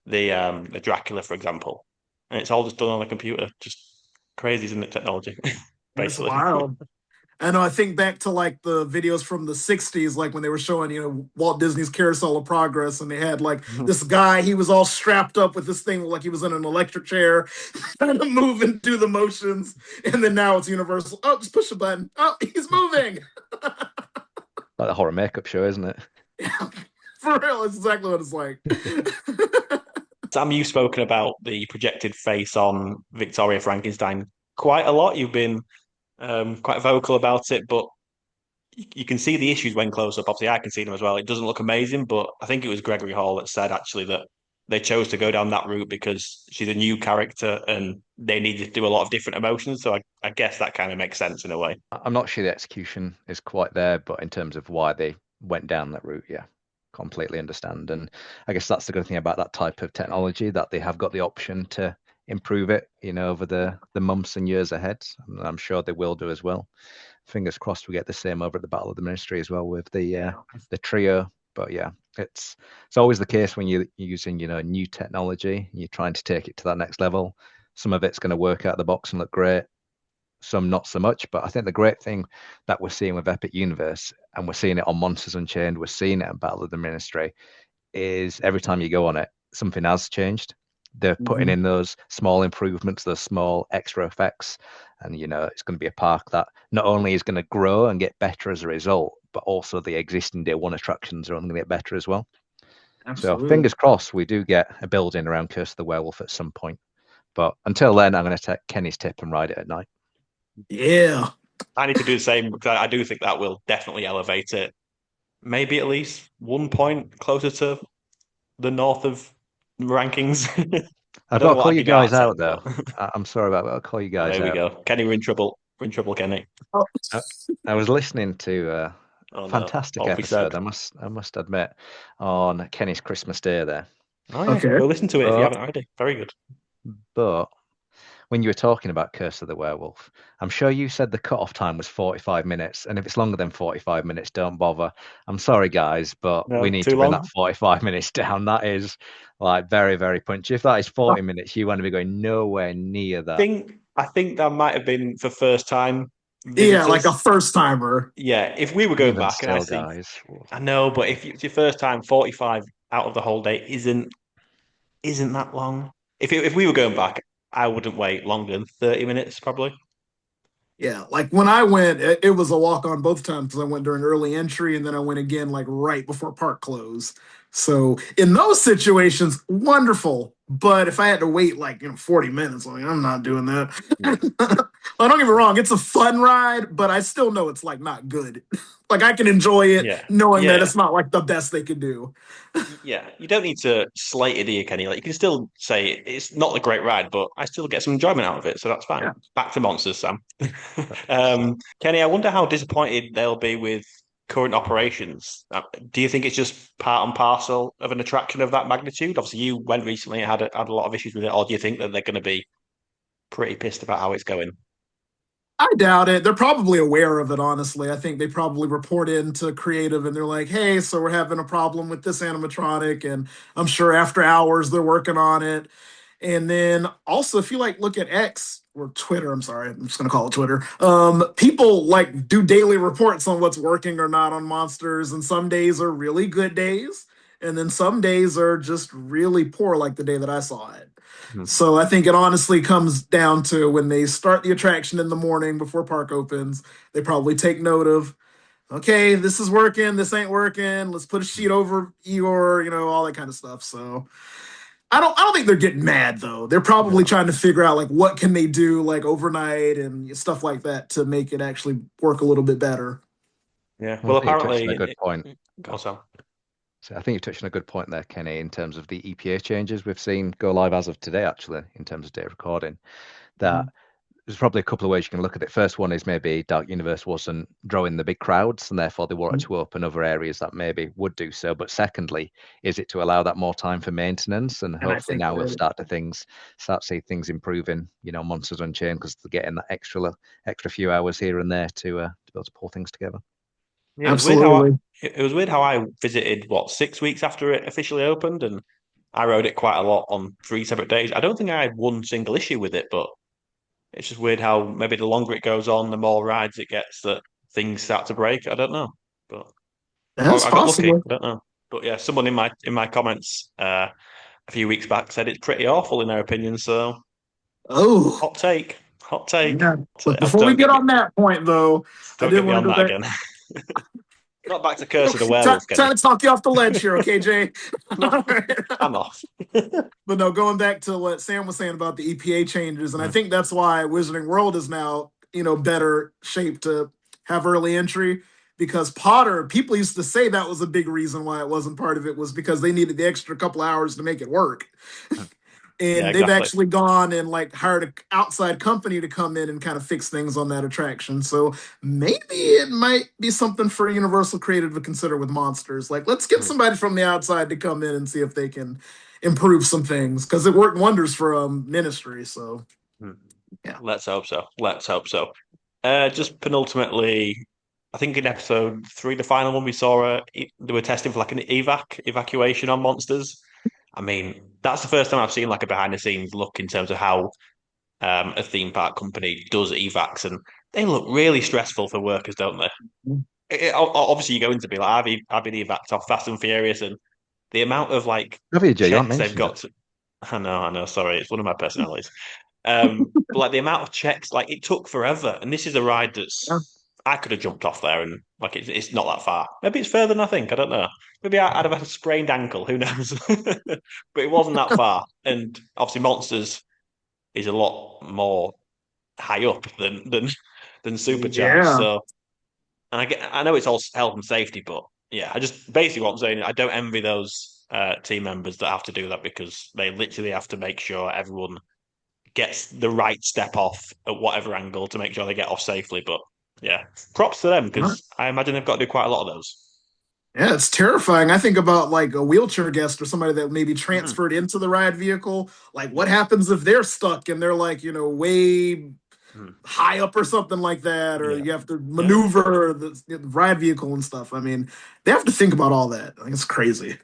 the Dracula, for example. And it's all just done on a computer. Just crazy, isn't it? Technology, It's basically. wild. I know. I think back to like the videos from the '60s, like when they were showing, Walt Disney's Carousel of Progress, and they had like this guy. He was all strapped up with this thing, like he was in an electric chair, trying to move and do the motions. And then now it's Universal. Oh, just push a button. Oh, he's moving. Like the horror makeup show, isn't it? For real, it's exactly what it's like. Sam, you've spoken about the projected face on Victoria Frankenstein quite a lot. You've been quite vocal about it, but you can see the issues when close up. Obviously, I can see them as well. It doesn't look amazing, but I think it was Gregory Hall that said actually that they chose to go down that route because she's a new character and they needed to do a lot of different emotions. So I guess that kind of makes sense in a way. I'm not sure the execution is quite there, but in terms of why they went down that route, yeah, completely understand. And I guess that's the good thing about that type of technology, that they have got the option to improve it, over the months and years ahead. And I'm sure they will do as well. Fingers crossed we get the same over at the Battle of the Ministry as well with the trio. But yeah, it's always the case when you're using new technology, you're trying to take it to that next level. Some of it's going to work out of the box and look great, some not so much. But I think the great thing that we're seeing with Epic Universe, and we're seeing it on Monsters Unchained, we're seeing it in Battle of the Ministry, is every time you go on it, something has changed. They're putting in those small improvements, those small extra effects, and it's going to be a park that not only is going to grow and get better as a result, but also the existing day one attractions are only going to get better as well. Absolutely. So fingers crossed we do get a building around Curse of the Werewolf at some point. But until then, I'm going to take Kenny's tip and ride it at night. Yeah. I need to do the same because I do think that will definitely elevate it. Maybe at least 1 point closer to the north of rankings. I've don't got know to what call I'd you give it out guys of 10, out though. but I'm sorry about that. I'll call you guys there we out. go. Kenny, we're in trouble. We're in trouble, Kenny. Oh, I was listening to Oh no. fantastic What have we said? episode, I must admit, on Kenny's Christmas Day there. Oh yeah, okay. go listen to it if you But, haven't already. Very good. but when you were talking about Curse of the Werewolf, I'm sure you said the cut-off time was 45 minutes, and if it's longer than 45 minutes, don't bother. I'm sorry, guys, but we No, need too to bring that long. 45 minutes down. That is like very, very punchy. If that is 40 minutes, you want to be going nowhere near that. I think that might have been for first time Yeah, like a visitors. first timer. Yeah, if we were going Even back and I still, see, guys. I know, but if it's your first time, 45 out of the whole day isn't isn't that long. If we were going back, I wouldn't wait longer than 30 minutes, probably. Yeah, like when I went, it was a walk on both times because I went during early entry and then I went again like right before park close. So in those situations, wonderful. But if I had to wait like 40 minutes, like I'm not doing that. Yeah. Well, don't get me wrong, it's a fun ride, but I still know it's like not good. Like I can enjoy it Yeah. knowing that Yeah. it's not like the best they could do. Yeah. You don't need to slate it, do you, Kenny? Like you can still say it's not a great ride, but I still get some enjoyment out of it, so that's fine. Yeah. Back to monsters, Sam. So, Kenny, I wonder how disappointed they'll be with current operations. Do you think it's just part and parcel of an attraction of that magnitude? Obviously, you went recently and had a lot of issues with it, or do you think that they're going to be pretty pissed about how it's going? I doubt it. They're probably aware of it, honestly. I think they probably report into creative and they're like, hey, so we're having a problem with this animatronic. And I'm sure after hours they're working on it. And then also, if you like look at X or Twitter, I'm sorry, I'm just gonna call it Twitter. People like do daily reports on what's working or not on monsters, and some days are really good days, and then some days are just really poor, like the day that I saw it. Hmm. So I think it honestly comes down to when they start the attraction in the morning before park opens, they probably take note of, okay, this is working, this ain't working, let's put a sheet over Eeyore, all that kind of stuff. So I don't think they're getting mad though. They're probably No. trying to figure out like what can they do like overnight and stuff like that to make it actually work a little bit better. Yeah. well, Well, I think you touched on apparently, a good point. go Sam. So I think you touched on a good point there, Kenny, in terms of the EPA changes we've seen go live as of today, actually, in terms of data recording. That there's probably a couple of ways you can look at it. First one is maybe Dark Universe wasn't drawing the big crowds, and therefore they wanted to open other areas that maybe would do so. But secondly, is it to allow that more time for maintenance? And And I hopefully think now we'll that, start to see things improving. Monsters Unchained because they're getting that extra few hours here and there to be able to pull things together. Yeah, absolutely. it was weird how I visited what 6 weeks after it officially opened, and I rode it quite a lot on 3 separate days. I don't think I had one single issue with it, but it's just weird how maybe the longer it goes on, the more rides it gets that things start to break. I don't know, but or That's I got lucky. possible. I don't know, but yeah, someone in my comments a few weeks back said it's pretty awful in their opinion. So Oh, hot take, hot take. yeah. So But before we get on that point though, I don't did get me want to on go that back. again. Not back to Curse of the Werewolf, Kenny. Trying to talk you off the ledge here, okay, Jay? No, All right. I'm off. But no, going back to what Sam was saying about the EPA changes, and I think that's why Wizarding World is now, better shape to have early entry because Potter, people used to say that was a big reason why it wasn't part of it was because they needed the extra couple hours to make it work. Yeah, And they've exactly. actually gone and like hired an outside company to come in and kind of fix things on that attraction. So maybe it might be something for Universal Creative to consider with monsters. Like, let's get somebody from the outside to come in and see if they can improve some things because it worked wonders for Ministry. So Hmm. yeah. Let's hope so. Let's hope so. Just penultimately, I think in episode 3, the final one, we saw they were testing for like an evacuation on monsters. I mean, that's the first time I've seen like a behind the scenes look in terms of how a theme park company does evacs, and they look really stressful for workers, don't they? Obviously, you go into be like, I've been evac off Fast and Furious, and the amount of like Have you, Jay? You haven't checks they've mentioned it. got to. I know. Sorry, it's one of my personalities. But like the amount of checks, like it took forever, and this is a ride Yeah. that's I could have jumped off there, and like it's not that far. Maybe it's further than I think. I don't know. Maybe I'd have had a sprained ankle. Who knows? But it wasn't that far, and obviously Monsters is a lot more high up than Supercharged. Yeah. So, and I know it's all health and safety, but yeah, I just basically what I'm saying. I don't envy those team members that have to do that because they literally have to make sure everyone gets the right step off at whatever angle to make sure they get off safely. But yeah, props to them because I imagine they've got to do quite a lot of those. Yeah, it's terrifying. I think about like a wheelchair guest or somebody that maybe Mhm. transferred into the ride vehicle. Like, what Yeah. happens if they're stuck and they're like, way Mhm. high up or something like that, or Yeah. you have to Yeah. maneuver the ride vehicle and stuff. I mean, they have to think about all that. I think it's crazy.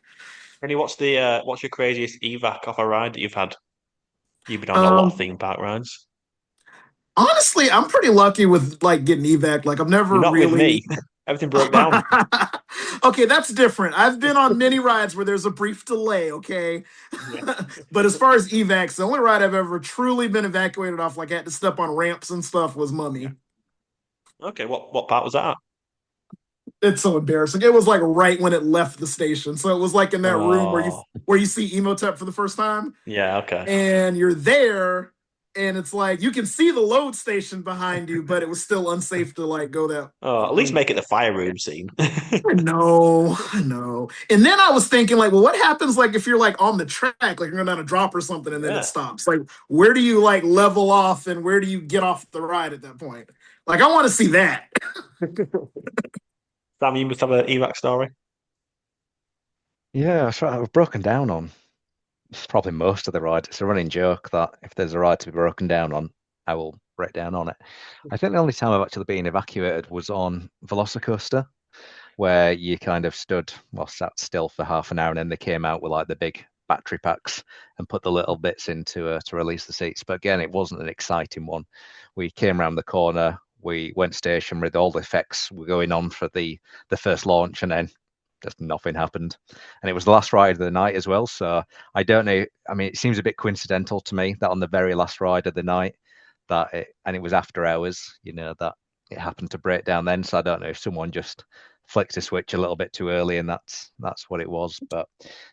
Kenny, what's your craziest evac off a ride that you've had? You've been on a lot of Um, theme park rides. Honestly, I'm pretty lucky with like getting evac. Like, I've You're never not with really. me. Everything broke down. Okay, that's different. I've been on many rides where there's a brief delay, okay? Yeah. But as far as evacs, the only ride I've ever truly been evacuated off, like I had to step on ramps and stuff, was Mummy. Okay, what part was that? It's so embarrassing. It was like right when it left the station. So it was like in that room Oh, where you see Emotep for the first time, yeah, okay. and you're there, and it's like you can see the load station behind you, but it was still unsafe to like go that. Oh, at least make it the fire room scene. I know, I know. And then I was thinking, like, well, what happens like if you're like on the track, like you're going down a drop or something, and then Yeah. it stops? Like, where do you like level off, and where do you get off the ride at that point? Like, I want to see that. Sam, you must have an evac story. Yeah, that's right. I've broken down on probably most of the rides. It's a running joke that if there's a ride to be broken down on, I will break down on it. I think the only time I've actually been evacuated was on Velocicoaster, where you kind of sat still for half an hour, and then they came out with like the big battery packs and put the little bits in to release the seats. But again, it wasn't an exciting one. We came around the corner, we went station with all the effects were going on for the first launch, and then just nothing happened. And it was the last ride of the night as well. So I don't know. I mean, it seems a bit coincidental to me that on the very last ride of the night, and it was after hours, that it happened to break down then. So I don't know if someone just flicked a switch a little bit too early, and that's what it was. But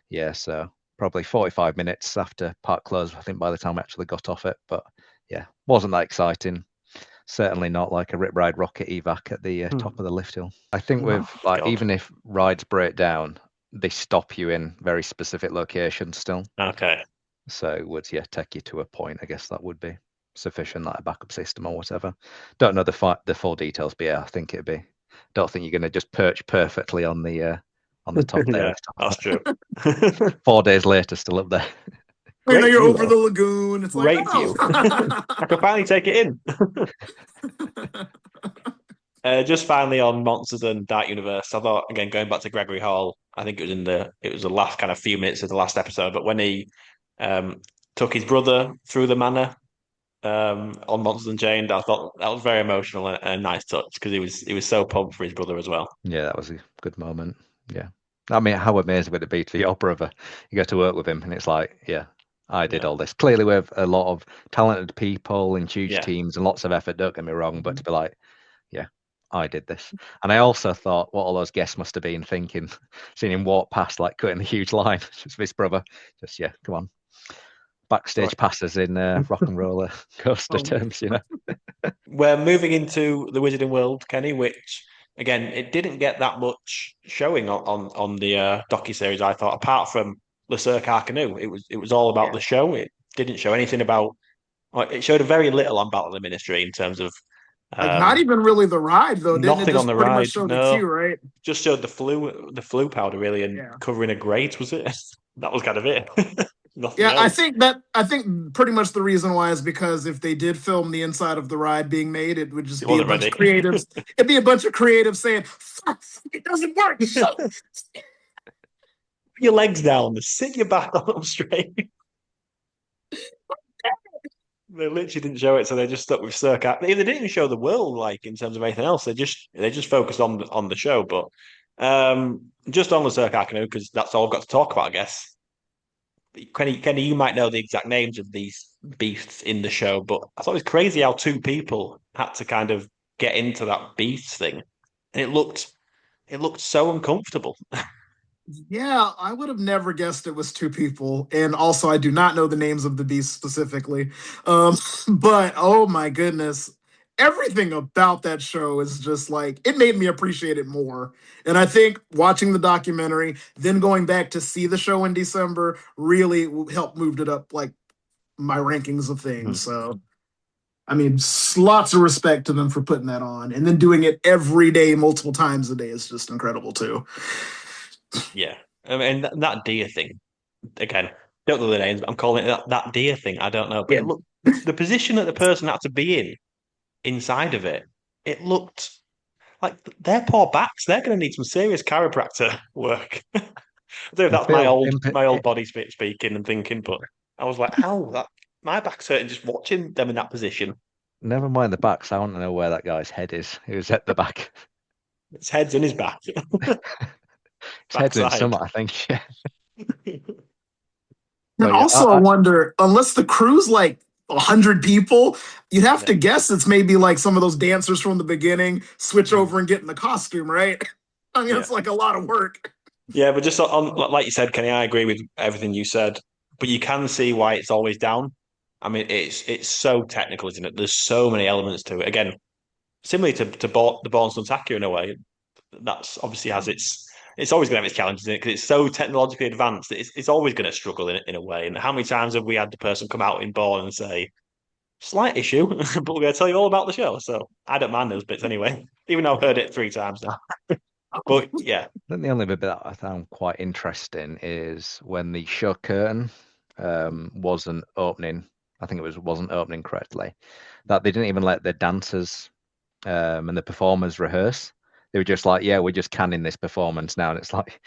yeah, so probably 45 minutes after park closed, I think, by the time I actually got off it. But yeah, wasn't that exciting. Certainly not like a Rip Ride Rocket evac at the top of the lift hill. I think with God. even if rides break down, they stop you in very specific locations still. Okay. So it would take you to a point. I guess that would be sufficient, like a backup system or whatever. Don't know the full details, but yeah, I think it'd be. Don't think you're going to just perch perfectly on the top there. Yeah, that's true. 4 days later, still up there. You know, Great you're view, over though. the lagoon. It's Great like, view. I can finally take it in. Just finally on Monsters and Dark Universe, I thought again going back to Gregory Hall, I think it was the last kind of few minutes of the last episode, but when he took his brother through the manor on Monsters and Chained, I thought that was very emotional and a nice touch because he was so pumped for his brother as well. Yeah, that was a good moment. Yeah. I mean, how amazing would it be to be your brother? You go to work with him and it's like, yeah, I did all this. Clearly we have a lot of talented people and huge teams and lots of effort, don't get me wrong, but to be like, yeah, I did this. And I also thought what all those guests must have been thinking, seeing him walk past, like cutting a huge line, just his brother. Just, yeah, come on. Backstage passes in rock and roller coaster terms, We're moving into the Wizarding World, Kenny, which again it didn't get that much showing on the docuseries. I thought, apart from Le Cirque Arcanu, it was all about the show. It didn't show anything about. It showed very little on Battle of the Ministry in terms of like not even really the ride though. Didn't nothing it just on the pretty ride. much show No, the queue, right? just showed the flu powder really, and covering a grate. Was it? That was kind of it. Nothing Yeah, else. I think pretty much the reason why is because if they did film the inside of the ride being made, it would just be a bunch of creatives. It'd be a bunch of creatives saying, "Fuck, it doesn't work." Your legs down, sit your back on them straight. They literally didn't show it, so they just stuck with Circa. They didn't even show the world, like in terms of anything else. They just focused on the show, but just on the Circa Canoe because that's all I've got to talk about, I guess. Kenny, you might know the exact names of these beasts in the show, but I thought it was crazy how two people had to kind of get into that beast thing, and it looked so uncomfortable. Yeah, I would have never guessed it was two people, and also I do not know the names of the beasts specifically. But oh my goodness, everything about that show is just like it made me appreciate it more. And I think watching the documentary, then going back to see the show in December, really helped moved it up like my rankings of things. So I mean, lots of respect to them for putting that on, and then doing it every day, multiple times a day is just incredible too. Yeah, I mean that deer thing again. Don't know the names, but I'm calling it that deer thing. I don't know, but look, the position that the person had to be in inside of it, it looked like their poor backs. They're going to need some serious chiropractor work. I don't know if that's my old body speaking and thinking, but I was like, how my back's hurting just watching them in that position. Never mind the backs. I want to know where that guy's head is. Who's at the back? His head's in his back. His head's in Backside. summer, I think. Yeah. And So yeah, also, I wonder, unless the crew's like 100 people, you'd have Yeah. to guess it's maybe like some of those dancers from the beginning switch Mm. over and get in the costume, right? I mean, Yeah. it's like a lot of work. Yeah, but just on like you said, Kenny, I agree with everything you said. But you can see why it's always down. I mean, it's so technical, isn't it? There's so many elements to it. Again, similarly to the Born Suntaku in a way, that's obviously has it's always going to have its challenges in it because it's so technologically advanced that it's always going to struggle in a way. And how many times have we had the person come out in Born and say, slight issue, but we're going to tell you all about the show. So I don't mind those bits anyway, even though I've heard it 3 times now. But yeah, I think the only bit that I found quite interesting is when the show curtain wasn't opening. I think wasn't opening correctly. That they didn't even let the dancers and the performers rehearse. They were just like, "Yeah, we're just canning this performance now," and it's like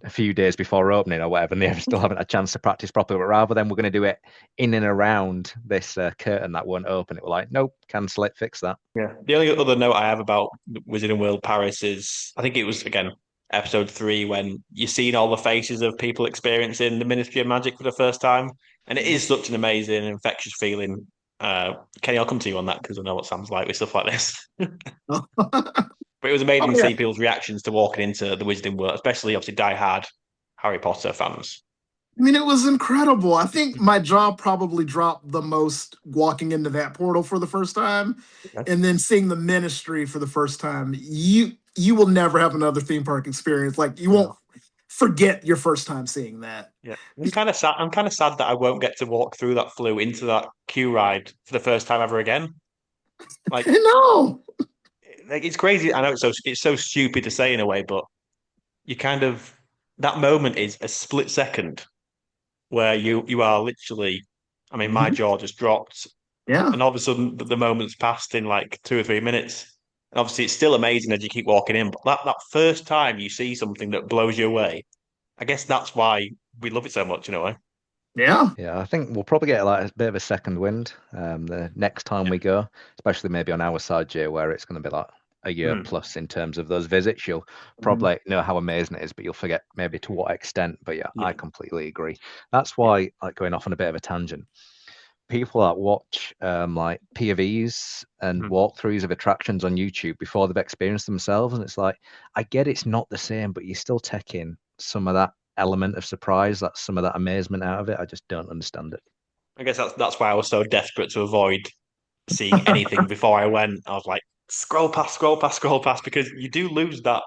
a few days before opening or whatever, and they still haven't had a chance to practice properly. But rather than we're going to do it in and around this curtain that won't open, it were like, "Nope, cancel it, fix that." yeah. The only other note I have about Wizarding World Paris is I think it was again episode 3 when you're seeing all the faces of people experiencing the Ministry of Magic for the first time, and it is such an amazing, infectious feeling. Kenny, I'll come to you on that because I know what Sam's like with stuff like this. But it was amazing Oh, to yeah. see people's reactions to walking into the Wizarding World, especially obviously die-hard Harry Potter fans. I mean, it was incredible. I think my jaw probably dropped the most walking into that portal for the first time, Okay. and then seeing the Ministry for the first time. You will never have another theme park experience. Like you won't forget your first time seeing that. Yeah, I'm kind of sad. I'm kind of sad that I won't get to walk through that flue into that queue ride for the first time ever again. Like, No, it's crazy. I know it's so stupid to say in a way, but you kind of that moment is a split second where you are literally. I mean, my jaw just dropped, yeah, and all of a sudden the moment's passed in like 2 or 3 minutes. And obviously, it's still amazing as you keep walking in, but that first time you see something that blows you away, I guess that's why we love it so much in a way. yeah. Yeah, I think we'll probably get like a bit of a second wind the next time we go, especially maybe on our side, Jay, where it's going to be like a year Hmm. plus in terms of those visits. You'll probably know how amazing it is, but you'll forget maybe to what extent. But yeah, I Yeah. completely agree. That's why, like going off on a bit of a tangent, people that watch like POVs and Mhm. walkthroughs of attractions on YouTube before they've experienced themselves, and it's like, I get it's not the same, but you're still taking some of that element of surprise, that's some of that amazement out of it. I just don't understand it. I guess that's why I was so desperate to avoid seeing anything before I went. I was like, scroll past, scroll past, scroll past, because you do lose that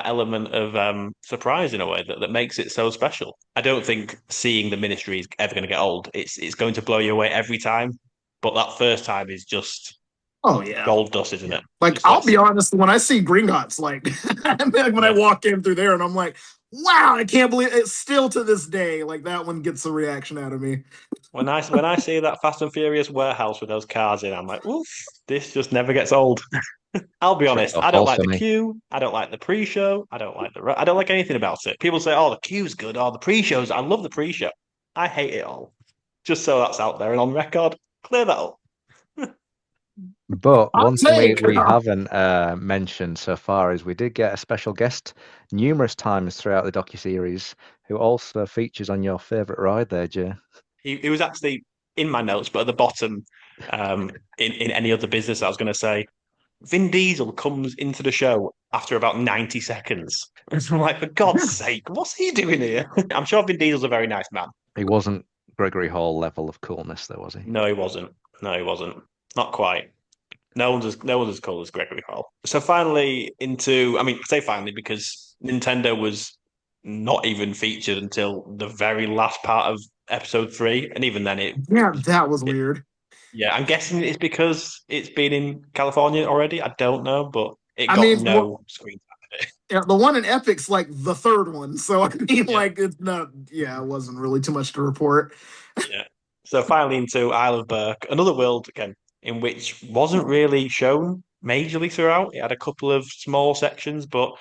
element of surprise in a way that makes it so special. I don't think seeing the Ministry is ever going to get old. It's going to blow you away every time, but that first time is just Oh yeah. gold dust, isn't it? Like It's I'll like be honest, when I see Gringotts, like, like when I yeah. walk in through there, and I'm like, wow, I can't believe it. Still to this day, like that one gets a reaction out of me. When I see that Fast and Furious warehouse with those cars in, I'm like, oof, this just never gets old. I'll be True honest. or I don't false like for the me. queue. I don't like the pre-show. I don't like anything about it. People say, "Oh, the queue's good." Oh, the pre-shows. I love the pre-show. I hate it all. Just so that's out there and on record. Clear that up. But Hot one thing we, take. we haven't mentioned so far is we did get a special guest numerous times throughout the docuseries who also features on your favourite ride there, Jay. He was actually in my notes, but at the bottom, in any other business, I was going to say Vin Diesel comes into the show after about 90 seconds. And I'm like, for God's sake, what's he doing here? I'm sure Vin Diesel's a very nice man. He wasn't Gregory Hall level of coolness, though, was he? No, he wasn't. No, he wasn't. Not quite. No one's as cool as Gregory Hall. So finally I mean, I say finally because Nintendo was not even featured until the very last part of episode 3. And even then Yeah, that was it weird. yeah, I'm guessing it's because it's been in California already. I don't know, but it I got mean, no screen time. yeah, the one in Epic's like the third one, so I mean, Yeah. like it's not. Yeah, it wasn't really too much to report. Yeah. So finally into Isle of Berk, another world again, in which wasn't really shown majorly throughout. It had a couple of small sections, but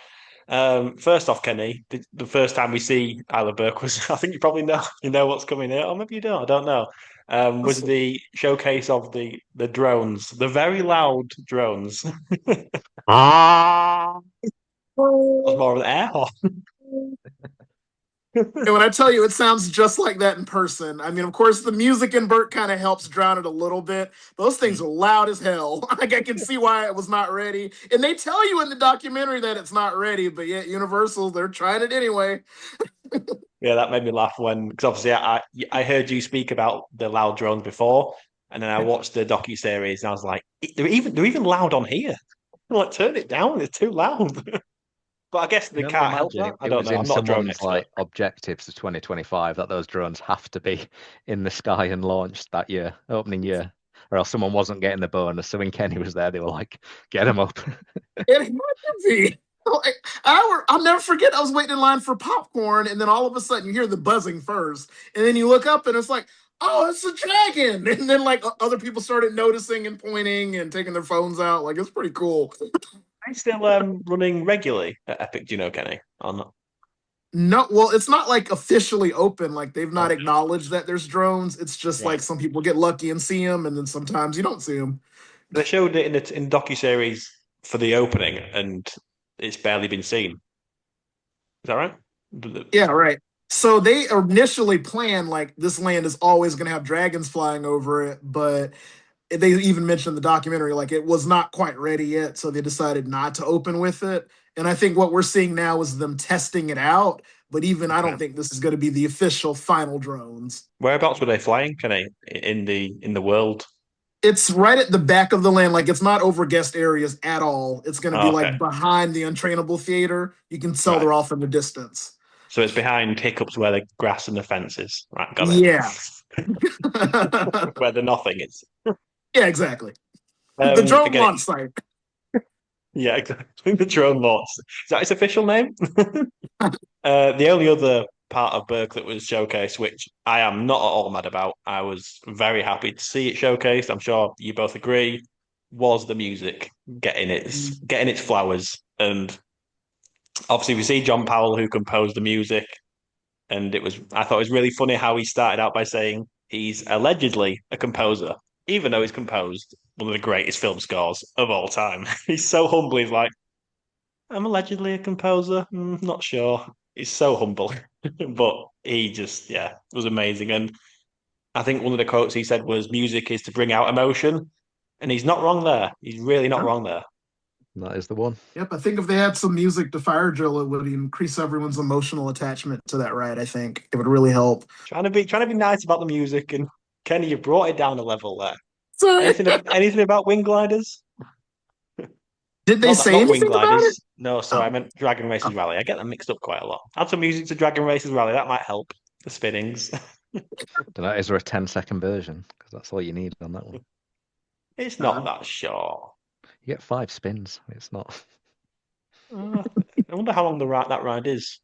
first off, Kenny, the first time we see Isle of Berk was, I think you probably know, what's coming here, or maybe you don't, I don't know. Was the showcase of the drones, the very loud drones. Ah, was more of an air horn. And when I tell you, it sounds just like that in person. I mean, of course, the music in Bert kind of helps drown it a little bit. Those things are loud as hell. Like, I can see why it was not ready. And they tell you in the documentary that it's not ready, but yet Universal, they're trying it anyway. Yeah, that made me laugh when, because obviously I heard you speak about the loud drones before, and then I watched the docu-series and I was like, they're even loud on here. I'm like, turn it down, it's too loud. But I guess I they can only can't help imagine that. it, I it don't was know. in I'm not a drone someone's expert. like objectives to 2025 that those drones have to be in the sky and launched that year, opening year, or else someone wasn't getting the bonus. So when Kenny was there, they were like, "Get him up." It had to be. Like, I'll never forget. I was waiting in line for popcorn, and then all of a sudden you hear the buzzing first, and then you look up, and it's like, "Oh, it's a dragon!" And then like other people started noticing and pointing and taking their phones out. Like, it's pretty cool. Are you still running regularly at Epic? Do you know, Kenny? Or not? No, well, it's not like officially open. Like, they've not Okay. acknowledged that there's drones. It's just like Right. some people get lucky and see them, and then sometimes you don't see them. They showed it in docu-series for the opening, and it's barely been seen. Is that right? Yeah, right. So they initially planned like this land is always going to have dragons flying over it, but they even mentioned in the documentary like it was not quite ready yet, so they decided not to open with it. And I think what we're seeing now is them testing it out. But even I don't think this is going to be the official final drones. Whereabouts were they flying, Kenny? In the world? It's right at the back of the land, like it's not over guest areas at all. It's going to be Oh, okay. like behind the untrainable theater. You can tell Right. they're off in the distance. So it's behind Hiccups where the grass and the fence is. Right, got Yeah. it. Where the nothing is. Yeah, exactly. The drone Again, launch site. yeah, exactly. The drone launch. Is that its official name? The only other part of Burke that was showcased, which I am not at all mad about, I was very happy to see it showcased. I'm sure you both agree, was the music getting its flowers. And obviously, we see John Powell who composed the music, and I thought it was really funny how he started out by saying he's allegedly a composer, even though he's composed one of the greatest film scores of all time. He's so humble. He's like, I'm allegedly a composer. Not sure. He's so humble, but he just, yeah, was amazing. And I think one of the quotes he said was, "Music is to bring out emotion," and he's not wrong there. He's really not wrong there. That is the one. Yep, I think if they had some music to fire drill, it would increase everyone's emotional attachment to that ride. I think it would really help. Trying to be nice about the music, and Kenny, you brought it down a level there. Sorry. Anything about wing gliders? Did they say Not wing anything about it? gliders. No, sorry, Oh. I meant Dragon Racers Rally. I get them mixed up quite a lot. Add some music to Dragon Racers Rally. That might help the spinnings. Don't know, is there a 10-second version? Because that's all you need on that one. It's not that short. You get 5 spins. It's not. I wonder how long that ride is.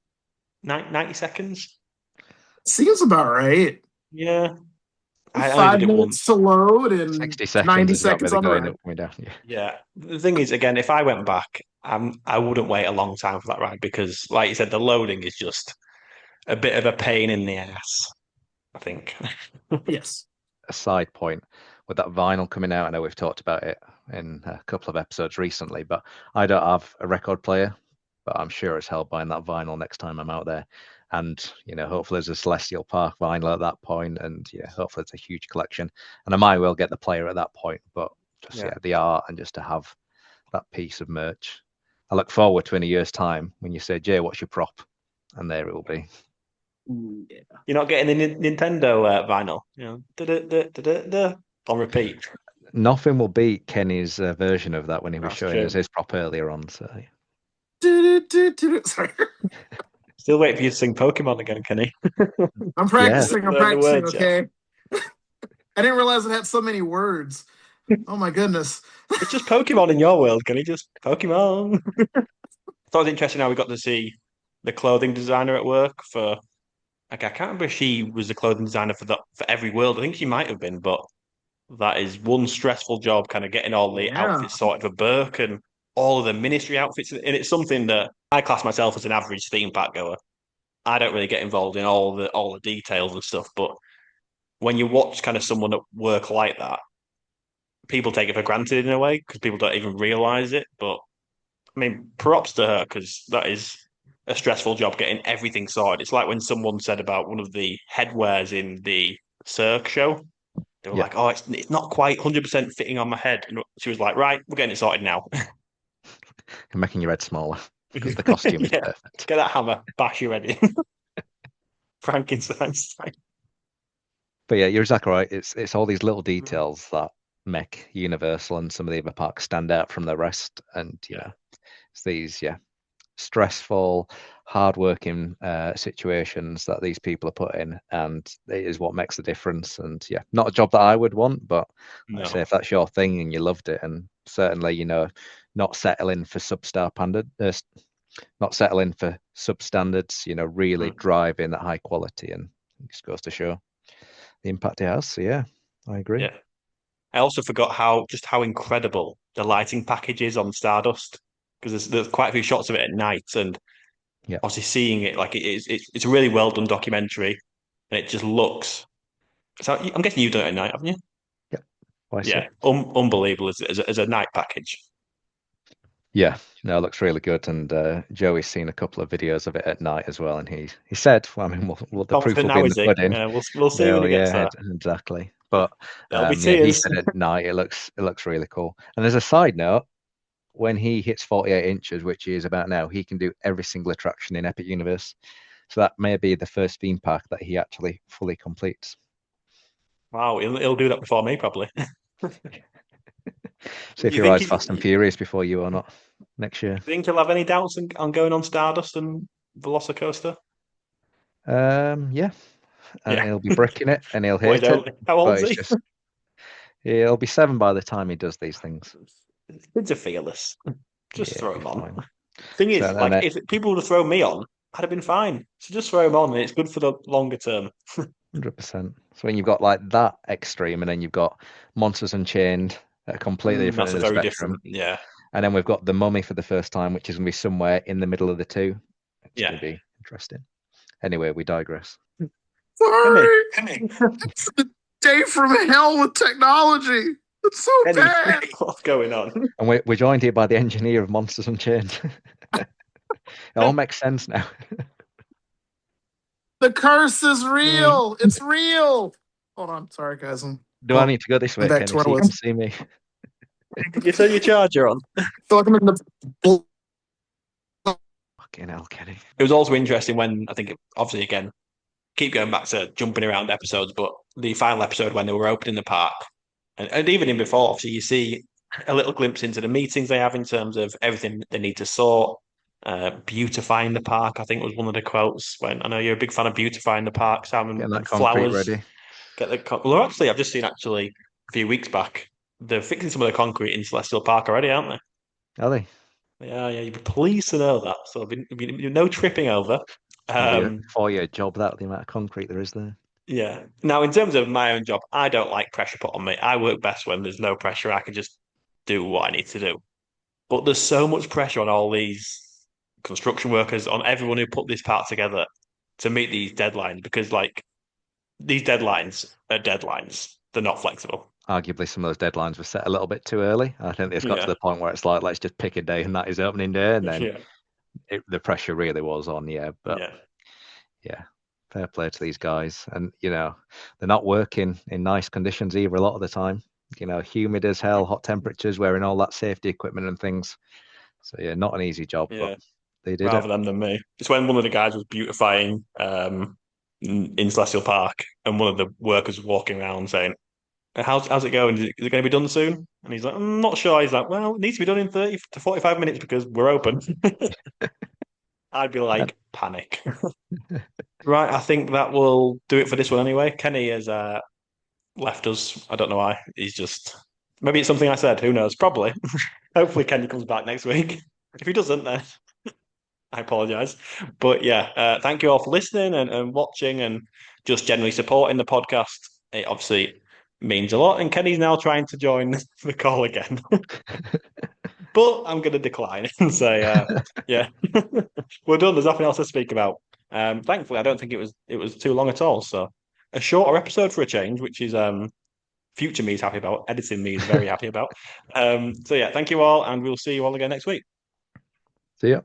90 seconds? Seems about right. Yeah. I only 5 did it minutes once. to load and 60 seconds 90 is not seconds really on the going ride. up, coming down. Yeah. Yeah. The thing is, again, if I went back, I wouldn't wait a long time for that ride because, like you said, the loading is just a bit of a pain in the ass, I think. Yes. A side point with that vinyl coming out. I know we've talked about it in a couple of episodes recently, but I don't have a record player, but I'm sure as hell buying that vinyl next time I'm out there. And hopefully there's a Celestial Park vinyl at that point, and hopefully it's a huge collection. And I might well get the player at that point, but just the art and just to have that piece of merch. I look forward to in a year's time when you say, Jay, what's your prop? And there it will be. Yeah. You're not getting the Nintendo vinyl, on repeat. Nothing will beat Kenny's version of that when he was That's showing true. us his prop earlier on. So Sorry. Still waiting for you to sing Pokemon again, Kenny. I'm practicing. I'm Learn the practicing. words, Okay. I didn't realize it had so many words. Oh my goodness. It's just Pokemon in your world, Kenny. Just Pokemon. I thought it was interesting how we got to see the clothing designer at work for. Like, I can't remember if she was the clothing designer for every world. I think she might have been, but that is one stressful job, kind of getting all the Yeah. outfits sorted for Burke and all of the ministry outfits. And it's something that I class myself as an average theme park goer. I don't really get involved in all the details and stuff, but when you watch kind of someone at work like that, people take it for granted in a way because people don't even realize it. But I mean, props to her because that is a stressful job getting everything sorted. It's like when someone said about one of the headwears in the Cirque show. They were Yeah, like, "Oh, it's not quite 100% fitting on my head." And she was like, "Right, we're getting it sorted now." and making your head smaller because the costume is Yeah, perfect. get that hammer, bash your head in. Frankenstein's. But yeah, you're exactly right. It's all these little details that make Universal and some of the other parks stand out from the rest. And Yeah, it's these stressful, hard-working situations that these people are put in, and it is what makes the difference. And yeah, not a job that I would want, but like I say, no, if that's your thing and you loved it, and certainly not settling for not settling for substandards, really Mm. driving that high quality, and it just goes to show the impact it has. So yeah, I agree. Yeah. I also forgot how incredible the lighting package is on Stardust because there's quite a few shots of it at night, and Yeah, obviously seeing it like it's a really well done documentary, and it just looks. So I'm guessing you've done it at night, haven't you? yeah. Why so? Yeah, unbelievable as a night package. Yeah, no, it looks really good. And Joey's seen a couple of videos of it at night as well, and he said, well, I mean, the proof Confident will be now, in is the he? pudding. Yeah, we'll see when Yeah, he gets yeah, there. exactly. But There'll be yeah, he tears. said at night it looks really cool. And there's a side note, when he hits 48 inches, which he is about now, he can do every single attraction in Epic Universe. So that may be the first theme park that he actually fully completes. Wow, he'll do that before me probably. See if You he think rides he, Fast and you Furious before you or not next year. think he'll have any doubts on going on Stardust and Velocicoaster? Yeah, and Yeah. he'll be bricking it and he'll Wait, hate it, how old but is it's he? just he'll be 7 by the time he does these things. Kids are fearless. Yeah, Just it'll throw be him on. fine. Thing So is, and like, if people would have thrown me on, I'd have been fine. So just throw him on, and it's good for the longer term. 100%. So when you've got like that extreme, and then you've got Monsters Unchained at a completely different That's end a of the very spectrum, different. Yeah, and then we've got The Mummy for the first time, which is going to be somewhere in the middle of the two. It's yeah. going to be interesting. Anyway, we digress. Kenny, Sorry. It's a day from hell with technology. It's so Kenny, bad. what's going on? And we're joined here by the engineer of Monsters Unchained. It all makes sense now. The curse is Mm. real. It's real. Hold on. Sorry, guys. I'm Do I need to go this way, back Kenny, to where so I you can was. see me? Did you turn your charger on? Feel like I'm in the. Fucking hell, Kenny. It was also interesting when I think, obviously, again, keep going back to jumping around episodes, but the final episode when they were opening the park, and even in before, obviously, you see a little glimpse into the meetings they have in terms of everything they need to sort. Beautifying the park, I think was one of the quotes. When I know you're a big fan of beautifying the park, Sam, Getting that and concrete flowers. ready. Well, actually, I've just seen a few weeks back. They're fixing some of the concrete in Celestial Park already, aren't they? Are they? Yeah, you'd be pleased to know that. So there'll be no tripping over. That'll be a Um, 4-year job, that, the amount of concrete there is there. yeah. Now, in terms of my own job, I don't like pressure put on me. I work best when there's no pressure. I can just do what I need to do. But there's so much pressure on all these construction workers, on everyone who put this part together to meet these deadlines because, like, these deadlines are deadlines. They're not flexible. Arguably, some of those deadlines were set a little bit too early. I think it's got to Yeah. the point where it's like, let's just pick a day and that is opening day. And then Yeah. the pressure really was on, yeah. But Yeah. yeah, fair play to these guys. And, they're not working in nice conditions either a lot of the time. Humid as hell, hot temperatures, wearing all that safety equipment and things. So yeah, not an easy job, but Yeah. they did it. Rather them than me. It's when one of the guys was beautifying in Celestial Park and one of the workers was walking around saying, how's it going? Is it going to be done soon? And he's like, I'm not sure. He's like, well, it needs to be done in 30 to 45 minutes because we're open. I'd be And like, panic. Right, I think that will do it for this one anyway. Kenny has left us. I don't know why. He's just maybe it's something I said. Who knows? Probably. Hopefully, Kenny comes back next week. If he doesn't, then I apologize. But yeah, thank you all for listening and watching and just generally supporting the podcast. It obviously means a lot. And Kenny's now trying to join the call again. But I'm going to decline and say, yeah, we're done. There's nothing else to speak about. Thankfully, I don't think it was too long at all. So a shorter episode for a change, which is future me is happy about. Editing me is very happy about. So yeah, thank you all, and we'll see you all again next week. See ya.